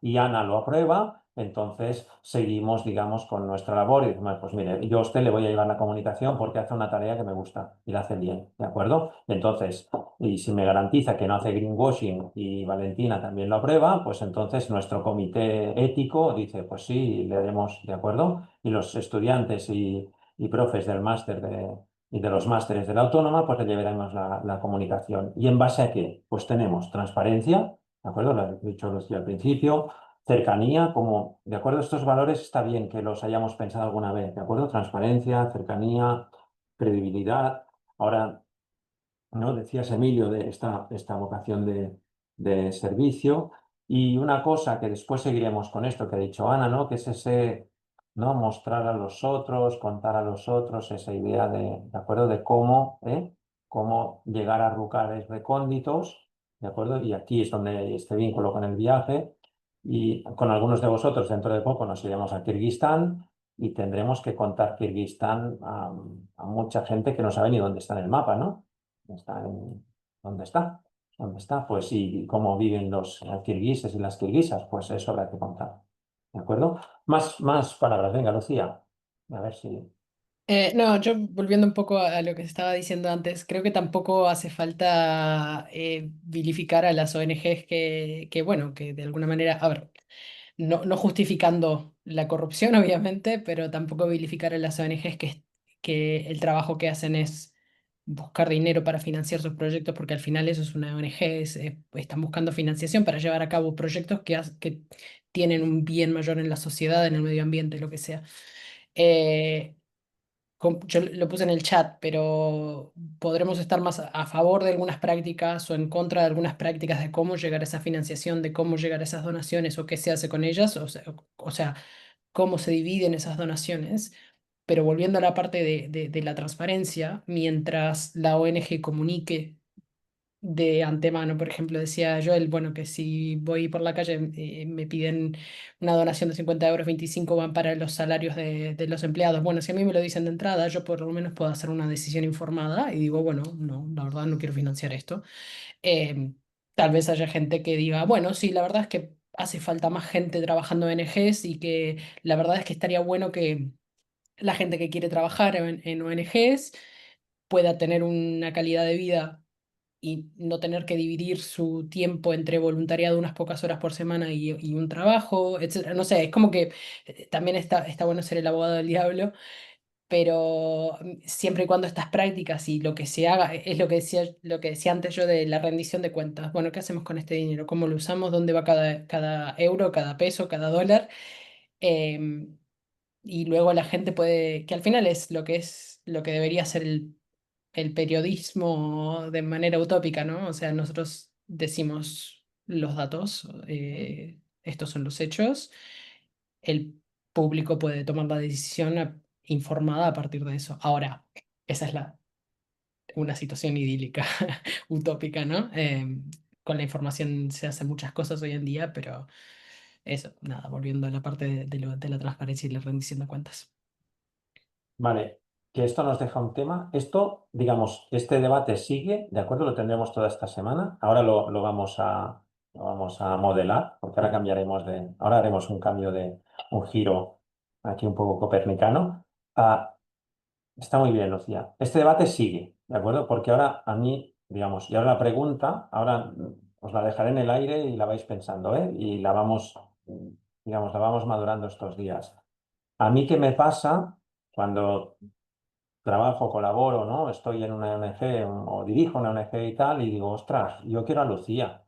y Ana lo aprueba, entonces seguimos, digamos, con nuestra labor y decimos, pues mire, yo a usted le voy a llevar la comunicación porque hace una tarea que me gusta y la hace bien, ¿de acuerdo? Entonces, y si me garantiza que no hace greenwashing y Valentina también lo aprueba, pues entonces nuestro comité ético dice, pues sí, le haremos, ¿de acuerdo? Y los estudiantes y profes del máster y de los másteres de la autónoma, pues le llevaremos la comunicación. ¿Y en base a qué? Pues tenemos transparencia, ¿de acuerdo? Lo he dicho al principio, cercanía, como, ¿de acuerdo? Estos valores está bien que los hayamos pensado alguna vez, ¿de acuerdo? Transparencia, cercanía, credibilidad, Ahora, ¿no? Decías, Emilio, de esta vocación de servicio. Y una cosa que después seguiremos con esto que ha dicho Ana, ¿no? Que es ese, ¿no? Mostrar a los otros, contar a los otros, esa idea ¿de acuerdo? De cómo, cómo llegar a lugares recónditos, ¿de acuerdo? Y aquí es donde hay este vínculo con el viaje. Y con algunos de vosotros dentro de poco nos iremos a Kirguistán y tendremos que contar Kirguistán a mucha gente que no sabe ni dónde está en el mapa, ¿no? Está en... ¿Dónde está? ¿Dónde está? Pues y cómo viven los kirguises y las kirguisas, pues eso habrá que contar. ¿De acuerdo? Más palabras. Venga, Lucía. A ver si...
No, yo volviendo un poco a lo que se estaba diciendo antes, creo que tampoco hace falta vilificar a las ONGs bueno, que de alguna manera, a ver, no justificando la corrupción, obviamente, pero tampoco vilificar a las ONGs que el trabajo que hacen es buscar dinero para financiar sus proyectos, porque al final eso es una ONG, están buscando financiación para llevar a cabo proyectos que tienen un bien mayor en la sociedad, en el medio ambiente, lo que sea. Eh, yo lo puse en el chat, pero podremos estar más a favor de algunas prácticas o en contra de algunas prácticas de cómo llegar a esa financiación, de cómo llegar a esas donaciones o qué se hace con ellas, o sea, cómo se dividen esas donaciones. Pero volviendo a la parte de la transparencia, mientras la ONG comunique de antemano. Por ejemplo, decía Joel, bueno, que si voy por la calle me piden una donación de 50 euros, 25 van para los salarios de los empleados. Bueno, si a mí me lo dicen de entrada, yo por lo menos puedo hacer una decisión informada y digo, bueno, no, la verdad no quiero financiar esto. Eh, Tal vez haya gente que diga, bueno, sí, la verdad es que hace falta más gente trabajando en ONGs y que la verdad es que estaría bueno que la gente que quiere trabajar en ONGs pueda tener una calidad de vida y no tener que dividir su tiempo entre voluntariado unas pocas horas por semana y un trabajo, etcétera. No sé, es como que también está bueno ser el abogado del diablo, pero siempre y cuando estas prácticas y lo que se haga, es lo que decía antes yo de la rendición de cuentas. Bueno, ¿qué hacemos con este dinero? ¿Cómo lo usamos? ¿Dónde va cada euro, cada peso, cada dólar? Em, y luego la gente puede, que al final es lo que debería ser el periodismo de manera utópica, ¿no? O sea, nosotros decimos los datos, estos son los hechos, el público puede tomar la decisión informada a partir de eso. Ahora, esa es una situación idílica, utópica, ¿no? Con la información se hacen muchas cosas hoy en día, pero eso, nada, volviendo a la parte de la transparencia y la rendición de cuentas.
Vale, que esto nos deja un tema. Esto, digamos, este debate sigue, ¿de acuerdo? Lo tendremos toda esta semana. Ahora lo vamos a modelar, porque ahora cambiaremos ahora haremos un cambio un giro aquí un poco copernicano. Ah, está muy bien, Lucía. Este debate sigue, ¿de acuerdo? Porque ahora a mí, digamos, y ahora la pregunta, ahora os la dejaré en el aire y la vais pensando, ¿eh? Y digamos, la vamos madurando estos días. A mí, ¿qué me pasa cuando trabajo, colaboro, ¿no? Estoy en una ONG o dirijo una ONG y tal, y digo, ostras, yo quiero a Lucía.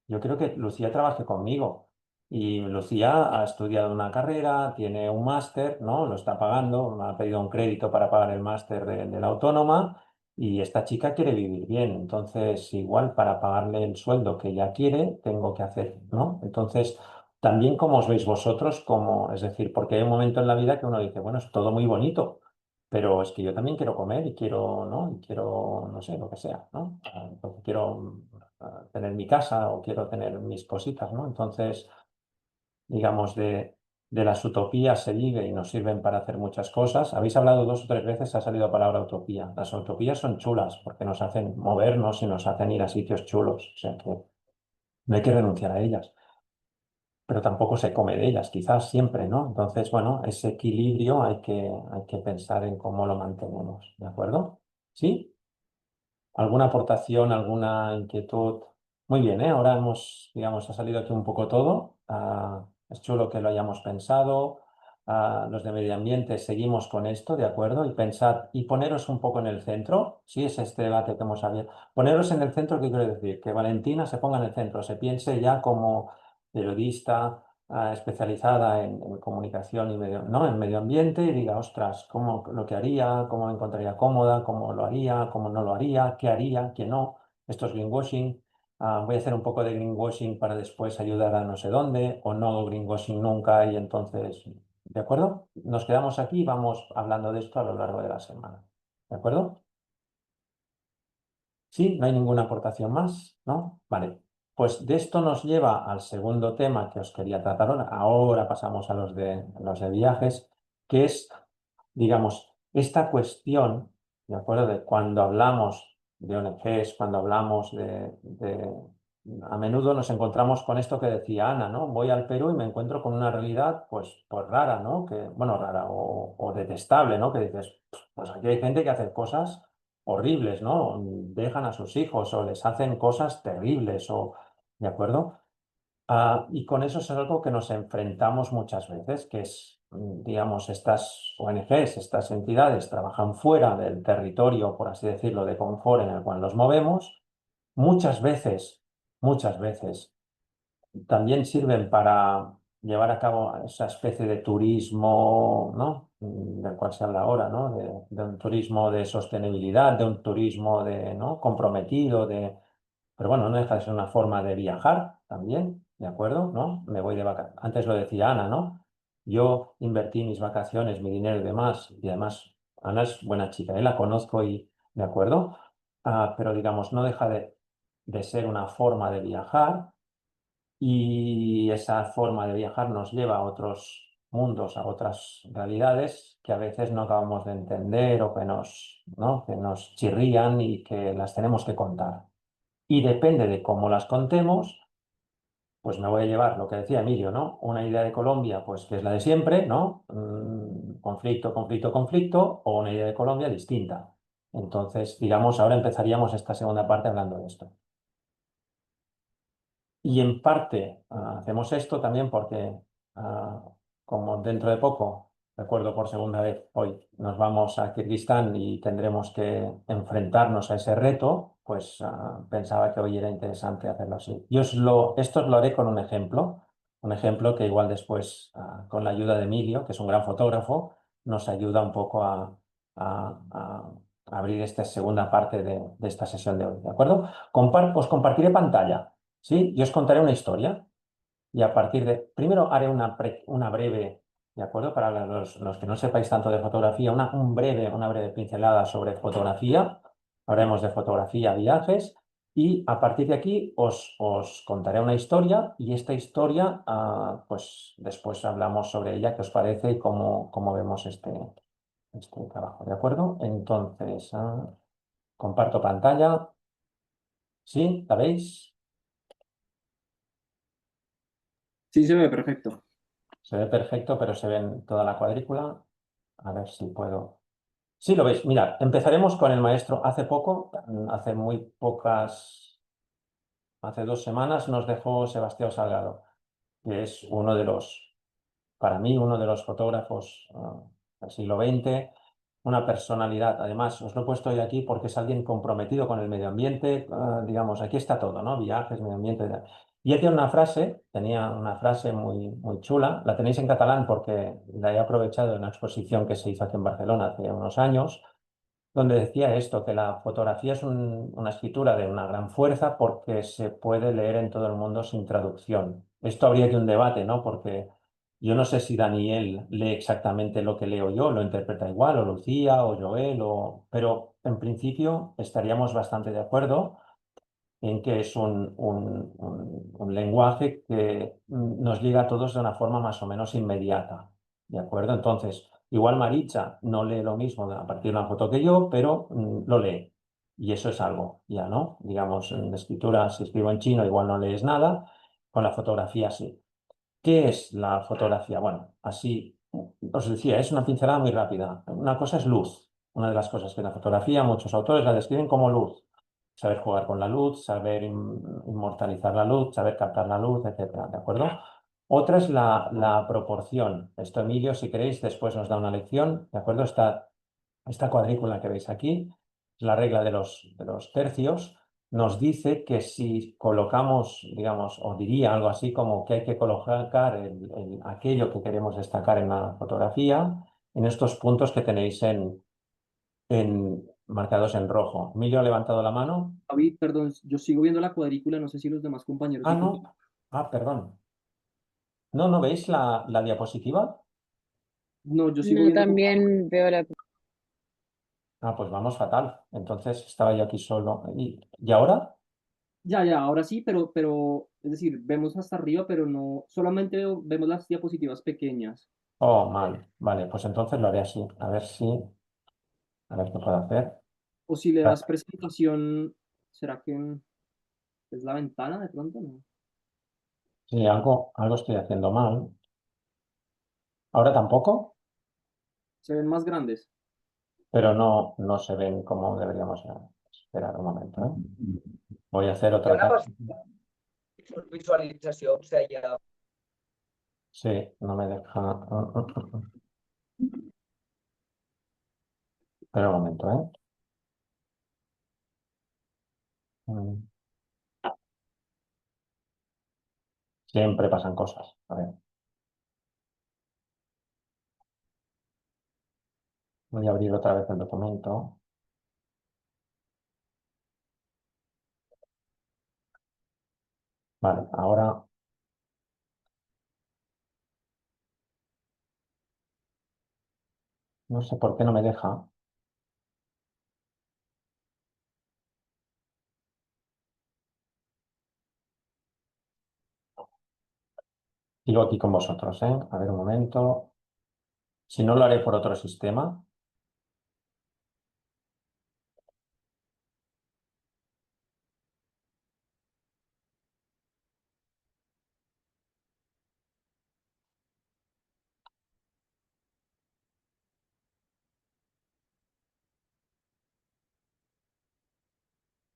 Yo creo que Lucía trabaje conmigo. Y Lucía ha estudiado una carrera, tiene un máster, ¿no? Lo está pagando, me ha pedido un crédito para pagar el máster de la autónoma y esta chica quiere vivir bien. Entonces, igual para pagarle el sueldo que ella quiere, tengo que hacer, ¿no? Entonces, también como os veis vosotros, como, es decir, porque hay un momento en la vida que uno dice, bueno, es todo muy bonito, pero es que yo también quiero comer y quiero, ¿no? Y quiero, no sé, lo que sea, ¿no? Entonces quiero tener mi casa o quiero tener mis cositas, ¿no? Entonces, digamos, de las utopías se vive y nos sirven para hacer muchas cosas. Habéis hablado 2 o 3 veces, ha salido la palabra utopía. Las utopías son chulas porque nos hacen movernos y nos hacen ir a sitios chulos. O sea que no hay que renunciar a ellas, pero tampoco se come de ellas, quizás siempre, ¿no? Entonces, bueno, ese equilibrio hay que pensar en cómo lo mantenemos, ¿de acuerdo? ¿Sí? ¿Alguna aportación, alguna inquietud? Muy bien, ¿eh? Ahora digamos, ha salido aquí un poco todo. Es chulo que lo hayamos pensado. Los de medio ambiente seguimos con esto, ¿de acuerdo? Y pensad y poneros un poco en el centro. Sí, es este debate que hemos abierto. Poneros en el centro, ¿qué quiero decir? Que Valentina se ponga en el centro, se piense ya como periodista, especializada en comunicación y ¿no? en medio ambiente y diga, ostras, ¿cómo lo que haría? ¿Cómo me encontraría cómoda? ¿Cómo lo haría? ¿Cómo no lo haría? ¿Qué haría? ¿Qué no? Esto es greenwashing. Voy a hacer un poco de greenwashing para después ayudar a no sé dónde, o no greenwashing nunca y entonces, ¿de acuerdo? Nos quedamos aquí y vamos hablando de esto a lo largo de la semana. ¿De acuerdo? ¿Sí? ¿No hay ninguna aportación más? ¿No? Vale. Pues de esto nos lleva al segundo tema que os quería tratar ahora. Ahora pasamos a los de viajes, que es, digamos, esta cuestión, ¿de acuerdo? De cuando hablamos de ONGs, cuando hablamos a menudo nos encontramos con esto que decía Ana, ¿no? Voy al Perú y me encuentro con una realidad, pues rara, ¿no? Que, bueno, rara o detestable, ¿no? Que dices, pues aquí hay gente que hace cosas horribles, ¿no? Dejan a sus hijos o les hacen cosas terribles, ¿de acuerdo? Y con eso es algo que nos enfrentamos muchas veces, que es, digamos, estas ONGs, estas entidades trabajan fuera del territorio, por así decirlo, de confort en el cual nos movemos. Muchas veces también sirven para llevar a cabo esa especie de turismo, ¿no? Del cual se habla ahora, ¿no? De un turismo de sostenibilidad, de un turismo ¿no? comprometido, pero bueno, no deja de ser una forma de viajar también, ¿de acuerdo? ¿No? Me voy de vacaciones. Antes lo decía Ana, ¿no? Yo invertí mis vacaciones, mi dinero y demás, y además Ana es buena chica, la conozco y, ¿de acuerdo? Pero digamos, no deja de ser una forma de viajar y esa forma de viajar nos lleva a otros mundos, a otras realidades que a veces no acabamos de entender o que ¿no? que nos chirrían y que las tenemos que contar. Y depende de cómo las contemos, pues me voy a llevar lo que decía Emilio, ¿no? Una idea de Colombia, pues que es la de siempre, ¿no? Conflicto, conflicto, conflicto, o una idea de Colombia distinta. Entonces, digamos, ahora empezaríamos esta segunda parte hablando de esto. Y en parte hacemos esto también porque, ah, como dentro de poco, recuerdo por segunda vez hoy, nos vamos a Kirguistán y tendremos que enfrentarnos a ese reto, pues pensaba que hoy era interesante hacerlo así. Esto os lo haré con un ejemplo que igual después, con la ayuda de Emilio, que es un gran fotógrafo, nos ayuda un poco a abrir esta segunda parte de esta sesión de hoy, ¿de acuerdo? Os compartiré pantalla. ¿Sí? Yo os contaré una historia y a partir primero haré una breve, ¿de acuerdo? Para los que no sepáis tanto de fotografía, una breve pincelada sobre fotografía. Hablaremos de fotografía, viajes y a partir de aquí os contaré una historia y esta historia, pues después hablamos sobre ella, qué os parece y cómo vemos este trabajo, ¿de acuerdo? Entonces, comparto pantalla. ¿Sí? ¿La veis?
Sí, se ve perfecto.
Se ve perfecto, pero se ve en toda la cuadrícula. A ver si puedo. Sí, lo veis. Mirad, empezaremos con el maestro. Hace poco, hace muy pocas, hace 2 semanas nos dejó Sebastián Salgado, que es para mí, uno de los fotógrafos del siglo XX, una personalidad. Además, os lo he puesto hoy aquí porque es alguien comprometido con el medio ambiente. Digamos, aquí está todo, ¿no? Viajes, medio ambiente. Y él tenía una frase muy, muy chula. La tenéis en catalán porque la he aprovechado en una exposición que se hizo aquí en Barcelona hace unos años donde decía esto, que la fotografía es una escritura de una gran fuerza porque se puede leer en todo el mundo sin traducción. Esto habría que un debate, ¿no? Porque yo no sé si Daniel lee exactamente lo que leo yo, lo interpreta igual, o Lucía, o Joel, pero en principio estaríamos bastante de acuerdo en que es un lenguaje que nos llega a todos de una forma más o menos inmediata, ¿de acuerdo? Entonces, igual Maritza no lee lo mismo a partir de una foto que yo, pero lo lee. Y eso es algo, ya, ¿no? Digamos, en escritura, si escribo en chino, igual no lees nada, con la fotografía sí. ¿Qué es la fotografía? Bueno, así os decía, es una pincelada muy rápida. Una cosa es luz. Una de las cosas que la fotografía, muchos autores la describen como luz. Saber jugar con la luz, saber inmortalizar la luz, saber captar la luz, etcétera, ¿de acuerdo? Otra es la proporción. Esto, Emilio, si queréis, después nos da una lección, ¿de acuerdo? Esta cuadrícula que veis aquí es la regla de los tercios. nos dice que si colocamos, digamos, o diría algo así como que hay que colocar aquello que queremos destacar en la fotografía en estos puntos que tenéis marcados en rojo. Emilio ha levantado la mano.
David, perdón, yo sigo viendo la cuadrícula, no sé si los demás compañeros
Ah,
y
no.
compañeras.
Ah, perdón. No, ¿no veis la diapositiva?
No, yo sigo
No,
viendo como...
también veo la...
Ah, pues vamos fatal. Entonces estaba yo aquí solo. ¿Y ahora?
Ya, ahora sí, es decir, vemos hasta arriba, pero no, solamente vemos las diapositivas pequeñas.
Oh, mal. Vale, pues entonces lo haré así. A ver qué puedo hacer.
O si le
Ah,
das presentación, ¿será que es la ventana de pronto? No.
sí, algo estoy haciendo mal. Ahora tampoco,
Se ven más grandes.
pero no se ven como deberíamos esperar un momento, ¿eh? Voy a hacer
Hi ha
otro
una
tanto.
visualització, o sigui,
Sí, no me deja. Espera un momento, ¿eh? Mm, Siempre pasan cosas. A ver, voy a abrir otra vez el documento. Vale, ahora no sé por qué no me deja. Sigo aquí con vosotros, ¿eh? A ver un momento. Si no, lo haré por otro sistema.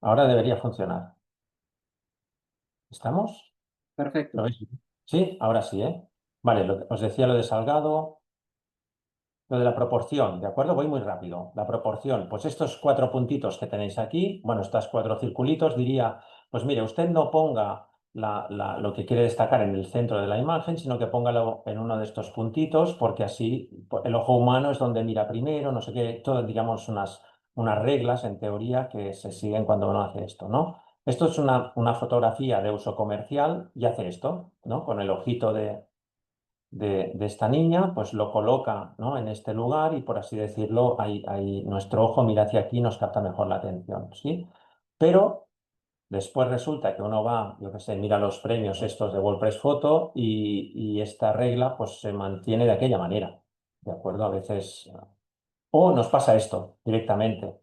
Ahora debería funcionar. ¿Estamos? ¿Lo
Perfecto.
veis? Sí, ahora sí, ¿eh? Vale, os decía lo de Salgado. Lo de la proporción, ¿de acuerdo? Voy muy rápido. La proporción, pues estos 4 puntitos que tenéis aquí, bueno, estos 4 circulitos, diría, pues mire, usted no ponga lo que quiere destacar en el centro de la imagen, sino que póngalo en uno de estos puntitos, porque así el ojo humano es donde mira primero, no sé qué, todo, digamos, unas reglas en teoría que se siguen cuando uno hace esto, ¿no? Esto es una fotografía de uso comercial y hace esto, ¿no? Con el ojito de esta niña, pues lo coloca, ¿no? En este lugar y por así decirlo, nuestro ojo mira hacia aquí y nos capta mejor la atención, ¿sí? Pero después resulta que uno va, yo qué sé, mira los premios estos de WordPress Photo y esta regla pues se mantiene de aquella manera, ¿de acuerdo? A veces... O nos pasa esto directamente.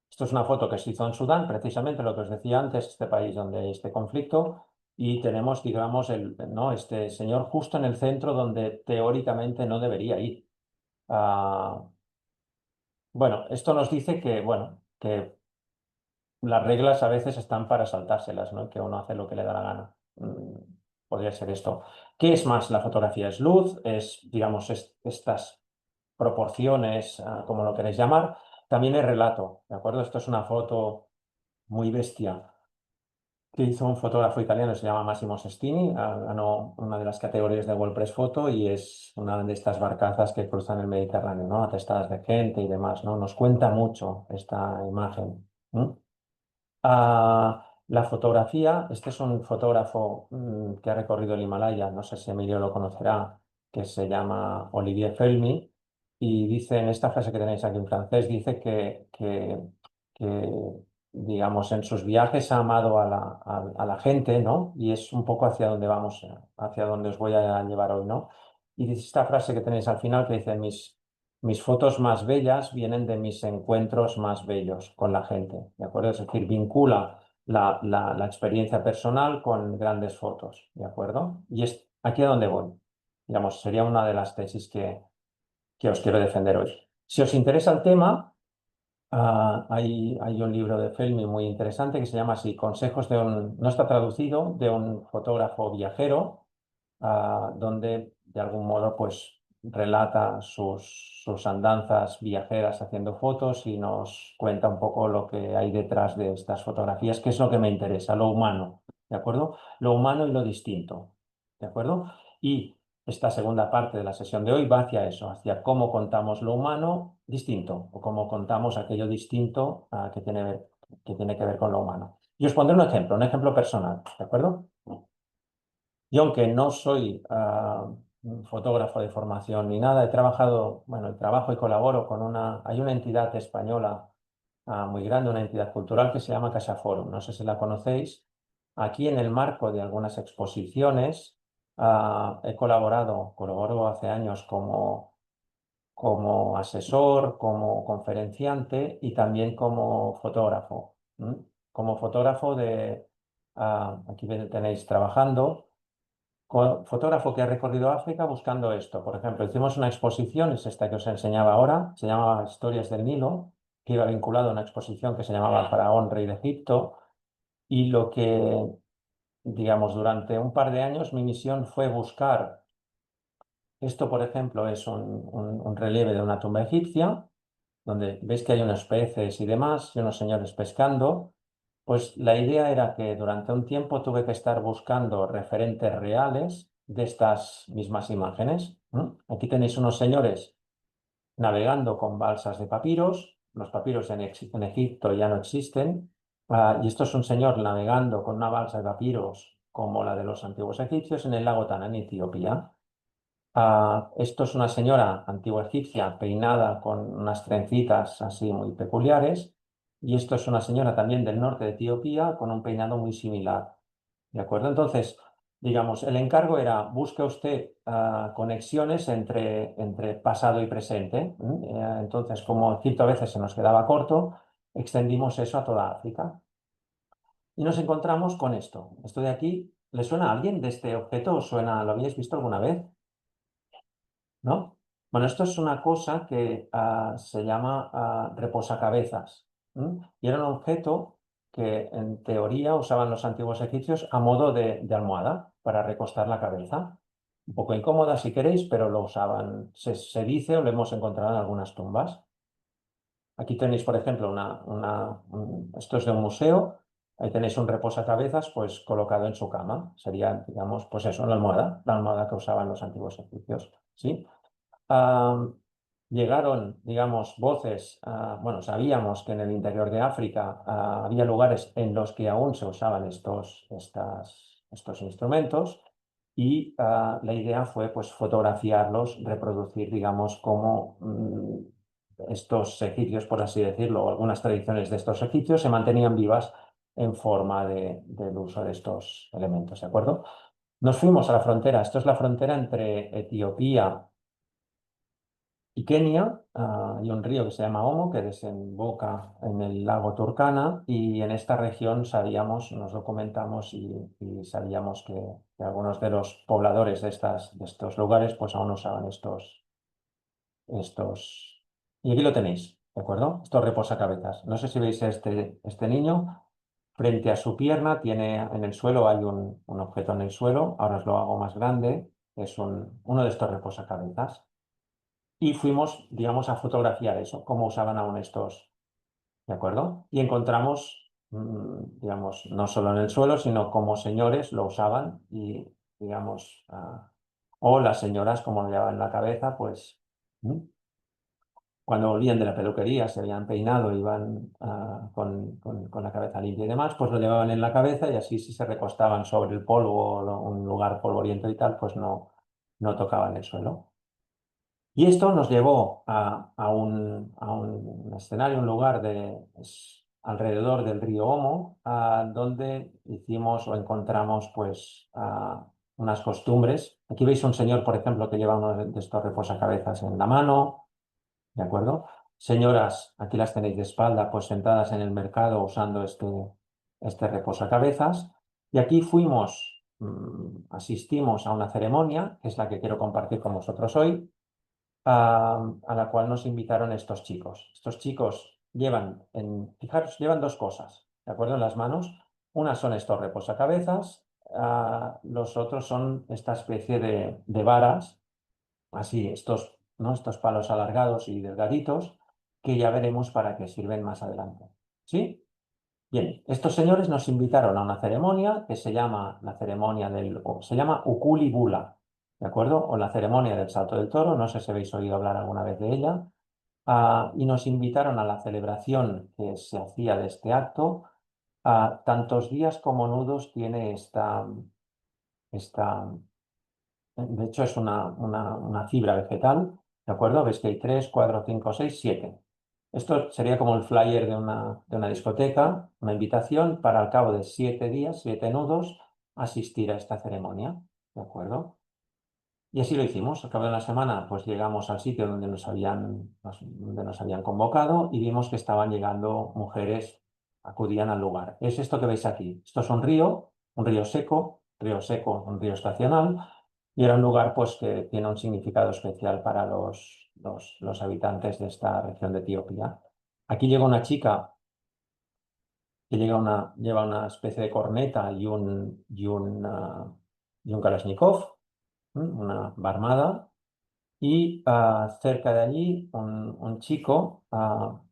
Esto es una foto que se hizo en Sudán, precisamente lo que os decía antes, este país donde hay este conflicto, y tenemos, digamos, ¿no? Este señor justo en el centro donde teóricamente no debería ir. Ah, bueno, esto nos dice que, bueno, que las reglas a veces están para saltárselas, ¿no? Que uno hace lo que le da la gana. Podría ser esto. ¿Qué es más la fotografía? ¿Es luz? ¿Es, digamos, estas proporciones, como lo queréis llamar? También es relato, ¿de acuerdo? Esto es una foto muy bestia que hizo un fotógrafo italiano, se llama Massimo Sestini, ganó una de las categorías de WordPress Photo y es una de estas barcazas que cruzan el Mediterráneo, ¿no? Atestadas de gente y demás, ¿no? Nos cuenta mucho esta imagen. La fotografía, este es un fotógrafo que ha recorrido el Himalaya, no sé si Emilio lo conocerá, que se llama Olivier Felmy, y dice en esta frase que tenéis aquí en francés, dice que, digamos, en sus viajes ha amado a la gente, ¿no? Y es un poco hacia donde vamos, hacia donde os voy a llevar hoy, ¿no? Y dice esta frase que tenéis al final que dice, mis fotos más bellas vienen de mis encuentros más bellos con la gente, ¿de acuerdo? Es decir, vincula la experiencia personal con grandes fotos, ¿de acuerdo? Y es aquí a donde voy. Digamos, sería una de las tesis que os quiero defender hoy. Si os interesa el tema, hay un libro de Felmy muy interesante que se llama así, Consejos no está traducido, de un fotógrafo viajero, donde de algún modo pues relata sus andanzas viajeras haciendo fotos y nos cuenta un poco lo que hay detrás de estas fotografías, que es lo que me interesa, lo humano, ¿de acuerdo? Lo humano y lo distinto, ¿de acuerdo? Y esta segunda parte de la sesión de hoy va hacia eso, hacia cómo contamos lo humano distinto o cómo contamos aquello distinto que tiene que ver con lo humano. Y os pondré un ejemplo personal, ¿de acuerdo? Yo, aunque no soy un fotógrafo de formación ni nada, he trabajado, bueno, trabajo y colaboro con hay una entidad española muy grande, una entidad cultural que se llama Casa Forum. No sé si la conocéis. Aquí, en el marco de algunas exposiciones, colaboro hace años como asesor, como conferenciante y también como fotógrafo. Como fotógrafo aquí tenéis trabajando fotógrafo que ha recorrido África buscando esto. Por ejemplo, hicimos una exposición, es esta que os enseñaba ahora, se llamaba Historias del Nilo, que iba vinculado a una exposición que se llamaba Faraón, Rey de Egipto, y lo que, digamos, durante un par de años mi misión fue buscar, esto por ejemplo es un relieve de una tumba egipcia, donde veis que hay unos peces y demás, y unos señores pescando. Pues la idea era que durante un tiempo tuve que estar buscando referentes reales de estas mismas imágenes. Aquí tenéis unos señores navegando con balsas de papiros. Los papiros en Egipto ya no existen. Y esto es un señor navegando con una balsa de papiros como la de los antiguos egipcios en el lago Tana, en Etiopía. Esto es una señora antigua egipcia peinada con unas trencitas así muy peculiares. Y esto es una señora también del norte de Etiopía con un peinado muy similar. ¿De acuerdo? Entonces, digamos, el encargo era busque usted conexiones entre pasado y presente. Entonces, como Egipto a veces se nos quedaba corto, extendimos eso a toda África. Y nos encontramos con esto. Esto de aquí, ¿le suena a alguien de este objeto? ¿Os suena? ¿Lo habíais visto alguna vez? ¿No? Bueno, esto es una cosa que se llama reposacabezas. Y era un objeto que en teoría usaban los antiguos egipcios a modo de almohada para recostar la cabeza. Un poco incómoda si queréis, pero lo usaban, se dice o lo hemos encontrado en algunas tumbas. Aquí tenéis, por ejemplo, esto es de un museo. Ahí tenéis un reposacabezas pues colocado en su cama. Sería, digamos, pues eso, la almohada que usaban los antiguos egipcios. ¿Sí? Ah, Llegaron, digamos, voces, bueno, sabíamos que en el interior de África había lugares en los que aún se usaban estos instrumentos y la idea fue pues fotografiarlos, reproducir, digamos, cómo estos egipcios, por así decirlo, o algunas tradiciones de estos egipcios se mantenían vivas en forma del uso de estos elementos, ¿de acuerdo? Nos fuimos a la frontera, esto es la frontera entre Etiopía y Kenia. Hay un río que se llama Omo que desemboca en el lago Turkana y en esta región nos documentamos y sabíamos que algunos de los pobladores de estos lugares pues aún usaban estos. Y aquí lo tenéis, ¿de acuerdo? Estos reposacabezas. No sé si veis este niño. Frente a su pierna tiene en el suelo, hay un objeto en el suelo, ahora os lo hago más grande, es uno de estos reposacabezas. Y fuimos, digamos, a fotografiar eso, cómo usaban aún estos, ¿de acuerdo? Y encontramos, digamos, no solo en el suelo, sino como señores lo usaban y, digamos, o las señoras, como lo llevaban en la cabeza, pues, cuando volvían de la peluquería, se habían peinado, iban con la cabeza limpia y demás, pues lo llevaban en la cabeza y así si se recostaban sobre el polvo o un lugar polvoriento y tal, pues no tocaban el suelo. Y esto nos llevó a un escenario, un lugar alrededor del río Omo, donde hicimos o encontramos pues unas costumbres. Aquí veis un señor, por ejemplo, que lleva uno de estos reposacabezas en la mano, ¿de acuerdo? Señoras, aquí las tenéis de espalda, pues sentadas en el mercado usando este reposacabezas. Y aquí asistimos a una ceremonia, que es la que quiero compartir con vosotros hoy, a la cual nos invitaron estos chicos. Estos chicos fijaros, llevan dos cosas, ¿de acuerdo? En las manos. Una son estos reposacabezas, los otros son esta especie de varas así ¿no? Estos palos alargados y delgaditos, que ya veremos para qué sirven más adelante. ¿Sí? Bien, estos señores nos invitaron a una ceremonia que se llama la ceremonia se llama Ukuli Bula, ¿de acuerdo? O la ceremonia del salto del toro, no sé si habéis oído hablar alguna vez de ella. Y nos invitaron a la celebración que se hacía de este acto. Tantos días como nudos tiene esta, de hecho es una fibra vegetal, ¿de acuerdo? Ves que hay 3, 4, 5, 6, 7. Esto sería como el flyer de una discoteca, una invitación para al cabo de 7 días, 7 nudos, asistir a esta ceremonia, ¿de acuerdo? Y así lo hicimos. Al cabo de la semana, pues llegamos al sitio donde nos habían convocado y vimos que estaban llegando mujeres, acudían al lugar. Es esto que veis aquí. Esto es un río seco, un río estacional, y era un lugar pues que tiene un significado especial para los habitantes de esta región de Etiopía. Aquí llega una chica que lleva una especie de corneta y un Kalashnikov, una barmada, y cerca de allí un chico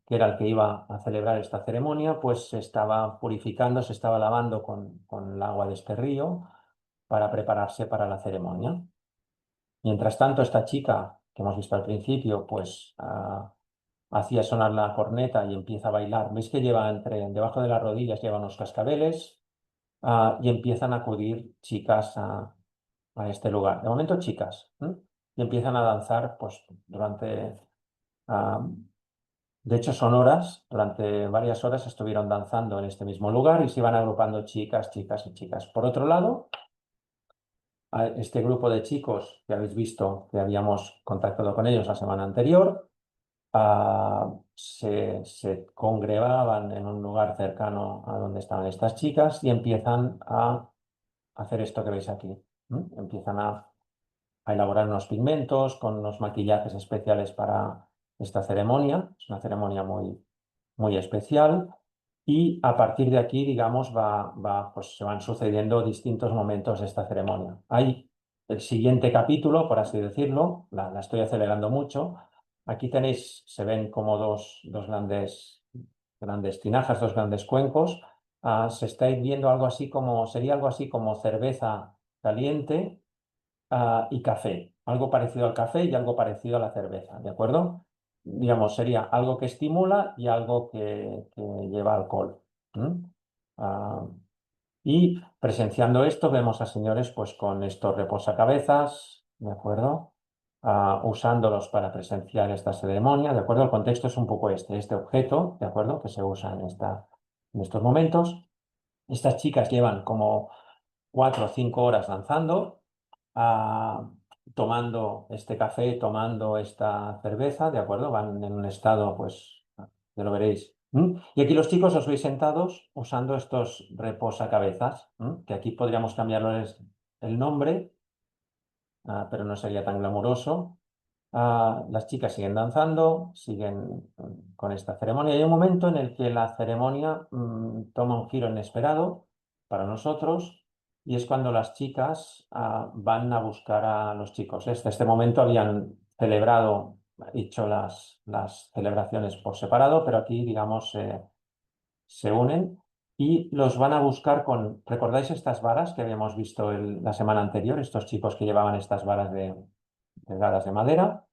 que era el que iba a celebrar esta ceremonia, pues se estaba purificando, se estaba lavando con el agua de este río para prepararse para la ceremonia. Mientras tanto, esta chica que hemos visto al principio, pues hacía sonar la corneta y empieza a bailar. ¿Veis que lleva debajo de las rodillas lleva unos cascabeles? Y empiezan a acudir chicas a este lugar. De momento, chicas. Y empiezan a danzar, pues, ah, de hecho, son horas, durante varias horas estuvieron danzando en este mismo lugar y se iban agrupando chicas, chicas y chicas. Por otro lado, a este grupo de chicos que habéis visto, que habíamos contactado con ellos la semana anterior, se congregaban en un lugar cercano a donde estaban estas chicas y empiezan a hacer esto que veis aquí. Empiezan a elaborar unos pigmentos con unos maquillajes especiales para esta ceremonia. Es una ceremonia muy, muy especial. Y a partir de aquí, digamos, pues se van sucediendo distintos momentos de esta ceremonia. Hay el siguiente capítulo, por así decirlo, la estoy acelerando mucho. Aquí tenéis, se ven como dos grandes tinajas, dos grandes cuencos. Se está hirviendo sería algo así como cerveza caliente y café, algo parecido al café y algo parecido a la cerveza, ¿de acuerdo? Digamos, sería algo que estimula y algo que lleva alcohol. ¿M? Ah, y presenciando esto vemos a señores pues con estos reposacabezas, ¿de acuerdo? Usándolos para presenciar esta ceremonia, ¿de acuerdo? El contexto es un poco este objeto, ¿de acuerdo? Que se usa en estos momentos. Estas chicas llevan como 4 o 5 horas danzando, ah, tomando este café, tomando esta cerveza, ¿de acuerdo? Van en un estado, pues, ya lo veréis. Y aquí los chicos os veis sentados usando estos reposacabezas, que aquí podríamos cambiarles el nombre, pero no sería tan glamuroso. Las chicas siguen danzando, siguen con esta ceremonia. Hay un momento en el que la ceremonia toma un giro inesperado para nosotros y es cuando las chicas van a buscar a los chicos. Hasta este momento habían celebrado, hecho las celebraciones por separado, pero aquí, digamos, se unen y los van a buscar con, ¿recordáis estas varas que habíamos visto la semana anterior? Estos chicos que llevaban estas varas delgadas de madera.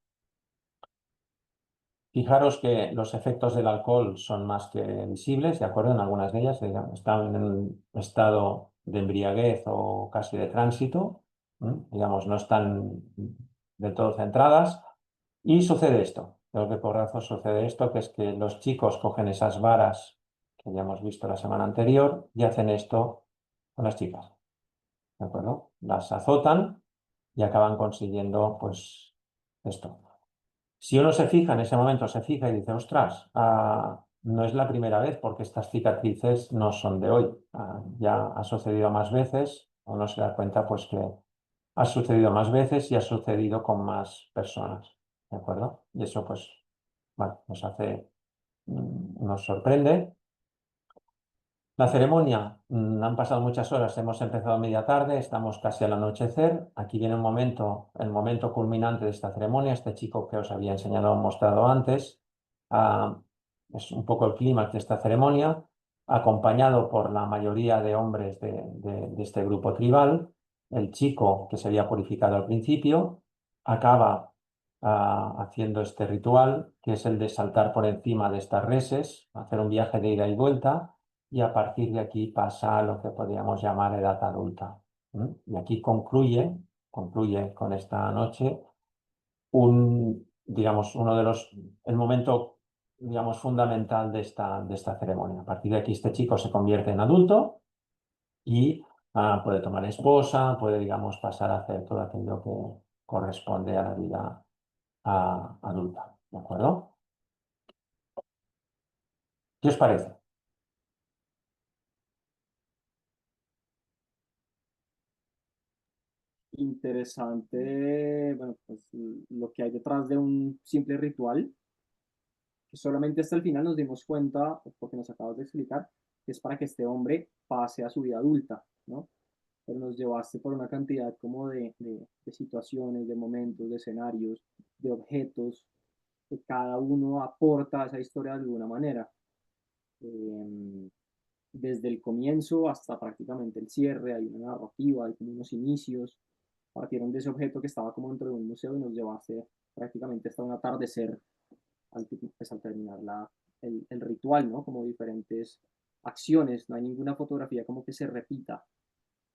Fijaros que los efectos del alcohol son más que visibles, ¿de acuerdo? En algunas de ellas están en un estado de embriaguez o casi de tránsito, digamos, no están del todo centradas. Y sucede esto, de los porrazos sucede esto, que es que los chicos cogen esas varas que ya hemos visto la semana anterior y hacen esto con las chicas, ¿de acuerdo? Las azotan y acaban consiguiendo, pues, esto. Si uno se fija, en ese momento se fija y dice, ostras, no es la primera vez porque estas cicatrices no son de hoy. Ya ha sucedido más veces, uno se da cuenta pues que ha sucedido más veces y ha sucedido con más personas, ¿de acuerdo? Y eso pues, bueno, nos sorprende. La ceremonia, han pasado muchas horas, hemos empezado a media tarde, estamos casi al anochecer. Aquí viene el momento culminante de esta ceremonia, este chico que os había enseñado, mostrado antes. ah, es un poco el clímax de esta ceremonia, acompañado por la mayoría de hombres de este grupo tribal. El chico que se había purificado al principio acaba haciendo este ritual, que es el de saltar por encima de estas reses, hacer un viaje de ida y vuelta y a partir de aquí pasa a lo que podríamos llamar edad adulta. Y aquí concluye con esta noche digamos, el momento, digamos, fundamental de esta ceremonia. A partir de aquí este chico se convierte en adulto y puede tomar esposa, puede, digamos, pasar a hacer todo aquello que corresponde a la vida adulta. ¿De acuerdo? ¿Qué os parece?
Interesante, bueno, pues lo que hay detrás de un simple ritual, que solamente hasta el final nos dimos cuenta, pues, porque nos acabas de explicar, que es para que este hombre pase a su vida adulta, ¿no? Pero nos llevaste por una cantidad como de situaciones, de momentos, de escenarios, de objetos, que cada uno aporta a esa historia de alguna manera. Eh, Desde el comienzo hasta prácticamente el cierre, hay una narrativa, hay como unos inicios, partieron de ese objeto que estaba como dentro de un museo y nos llevaste prácticamente hasta un atardecer pues, al terminar el ritual, ¿no? Como diferentes acciones, no hay ninguna fotografía como que se repita,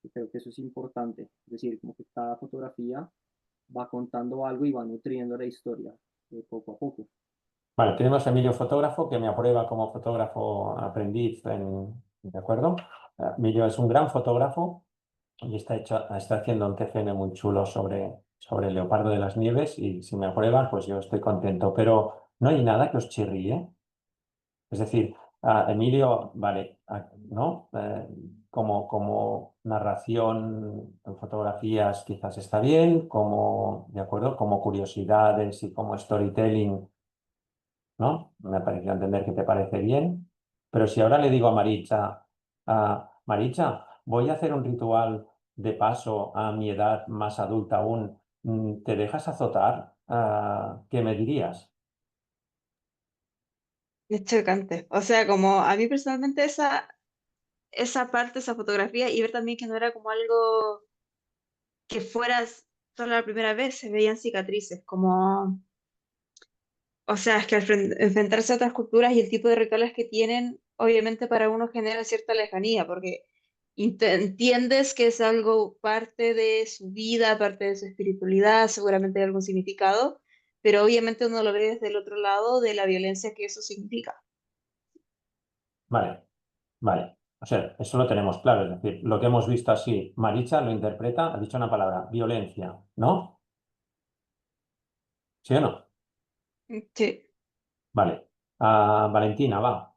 y creo que eso es importante, es decir, como que cada fotografía va contando algo y va nutriendo la historia poco a poco.
Vale, tenemos a Emilio fotógrafo que me aprueba como fotógrafo aprendiz, ¿de acuerdo? Emilio es un gran fotógrafo y está haciendo un TFM muy chulo sobre el leopardo de las nieves y si me aprueban, pues yo estoy contento, pero no hay nada que os chirríe. Es decir, Emilio, vale, ¿no? Como narración en fotografías quizás está bien, ¿de acuerdo? Como curiosidades y como storytelling, ¿no? Me ha parecido entender que te parece bien. Pero si ahora le digo a Maricha, voy a hacer un ritual de paso a mi edad más adulta aún, ¿te dejas azotar? ¿Qué me dirías?
Es chocante. O sea, como a mí personalmente esa parte, esa fotografía, y ver también que no era como algo que fueras solo la primera vez, se veían cicatrices, como, o sea, es que al enfrentarse a otras culturas y el tipo de rituales que tienen, obviamente para uno genera cierta lejanía, porque entiendes que es algo parte de su vida, parte de su espiritualidad, seguramente hay algún significado, pero obviamente uno lo ve desde el otro lado de la violencia que eso significa.
Vale, vale. O sea, eso lo tenemos claro. Es decir, lo que hemos visto así, Maricha lo interpreta, ha dicho una palabra, violencia, ¿no? ¿Sí o no?
Sí.
Vale. Valentina, va.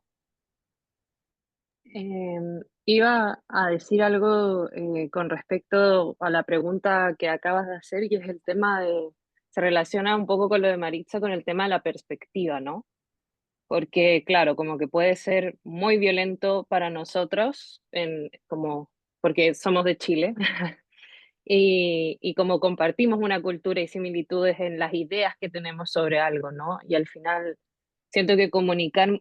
Iba a decir algo con respecto a la pregunta que acabas de hacer, y es el tema se relaciona un poco con lo de Maritza, con el tema de la perspectiva, ¿no? Porque, claro, como que puede ser muy violento para nosotros, porque somos de Chile, y como compartimos una cultura y similitudes en las ideas que tenemos sobre algo, ¿no? Y al final siento que comunicar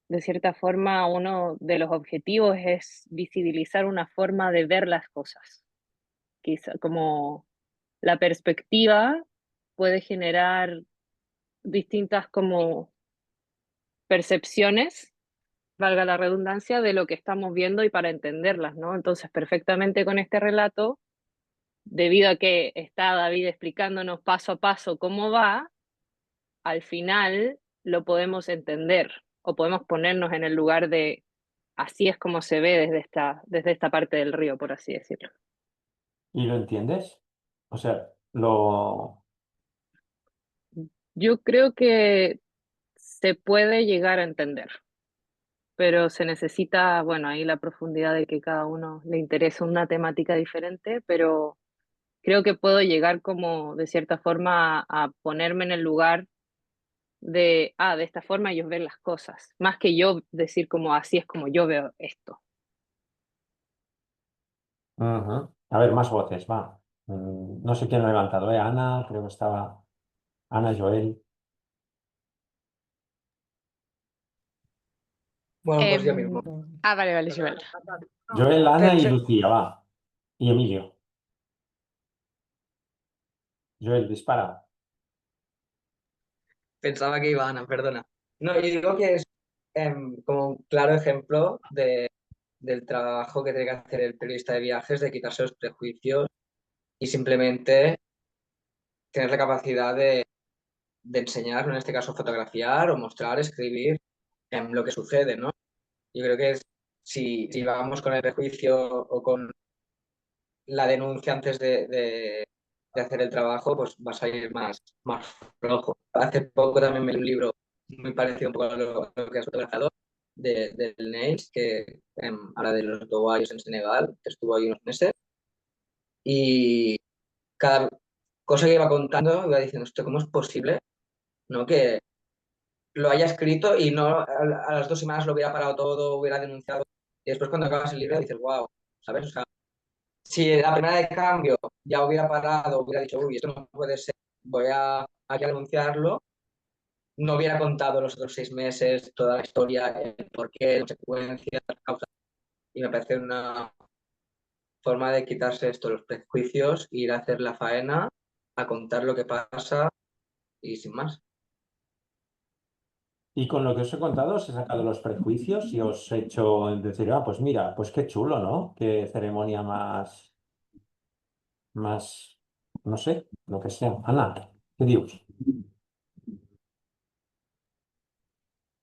de cierta forma, uno de los objetivos es visibilizar una forma de ver las cosas. Quizá como la perspectiva puede generar distintas como percepciones, valga la redundancia, de lo que estamos viendo y para entenderlas, ¿no? Entonces, perfectamente con este relato, debido a que está David explicándonos paso a paso cómo va, al final lo podemos entender o podemos ponernos en el lugar de así es como se ve desde esta parte del río, por así decirlo.
¿Y lo entiendes? O sea, lo...
Yo creo que se puede llegar a entender, pero se necesita, bueno, ahí la profundidad de que cada uno le interesa una temática diferente, pero creo que puedo llegar como de cierta forma a ponerme en el lugar de esta forma ellos ven las cosas, más que yo decir como así es como yo veo esto.
Ujú. A ver, más voces, va. No sé quién lo ha levantado, ¿eh? Ana, creo que estaba Ana, Joel.
Bueno, pues yo mismo.
Vale, vale, Joel.
Joel, Ana y
Perfecto.
Lucía, va. Y Emilio. Joel, dispara.
Pensaba que iba Ana, perdona. No, yo digo que es como un claro ejemplo del trabajo que tiene que hacer el periodista de viajes, de quitarse los prejuicios y simplemente tener la capacidad de enseñar, ¿no? En este caso fotografiar o mostrar, escribir lo que sucede, ¿no? Yo creo que si vamos con el prejuicio o con la denuncia antes de hacer el trabajo, pues vas a ir más flojo. Hace poco también me leí un libro muy parecido un poco a lo que has fotografiado, del Neils, que habla de los tobayos en Senegal, que estuvo ahí unos meses, y cada cosa que iba contando iba diciendo, "Hostia, ¿cómo es posible, ¿no? Que lo haya escrito y no a las 2 semanas lo hubiera parado todo, hubiera denunciado? Y después cuando acabas el libro dices, wow, ¿sabes? O sea, si la primera de cambio ya hubiera parado, hubiera dicho, uy, esto no puede ser, voy a denunciarlo, no hubiera contado los otros 6 meses, toda la historia, el porqué, las consecuencias, las causas. Y me parece una forma de quitarse esto, los prejuicios, ir a hacer la faena, a contar lo que pasa y sin más.
Y con lo que os he contado, os he sacado los prejuicios y os he hecho decir, ah, pues mira, pues qué chulo, ¿no? Qué ceremonia más, no sé, lo que sea. Ana, ¿qué dios?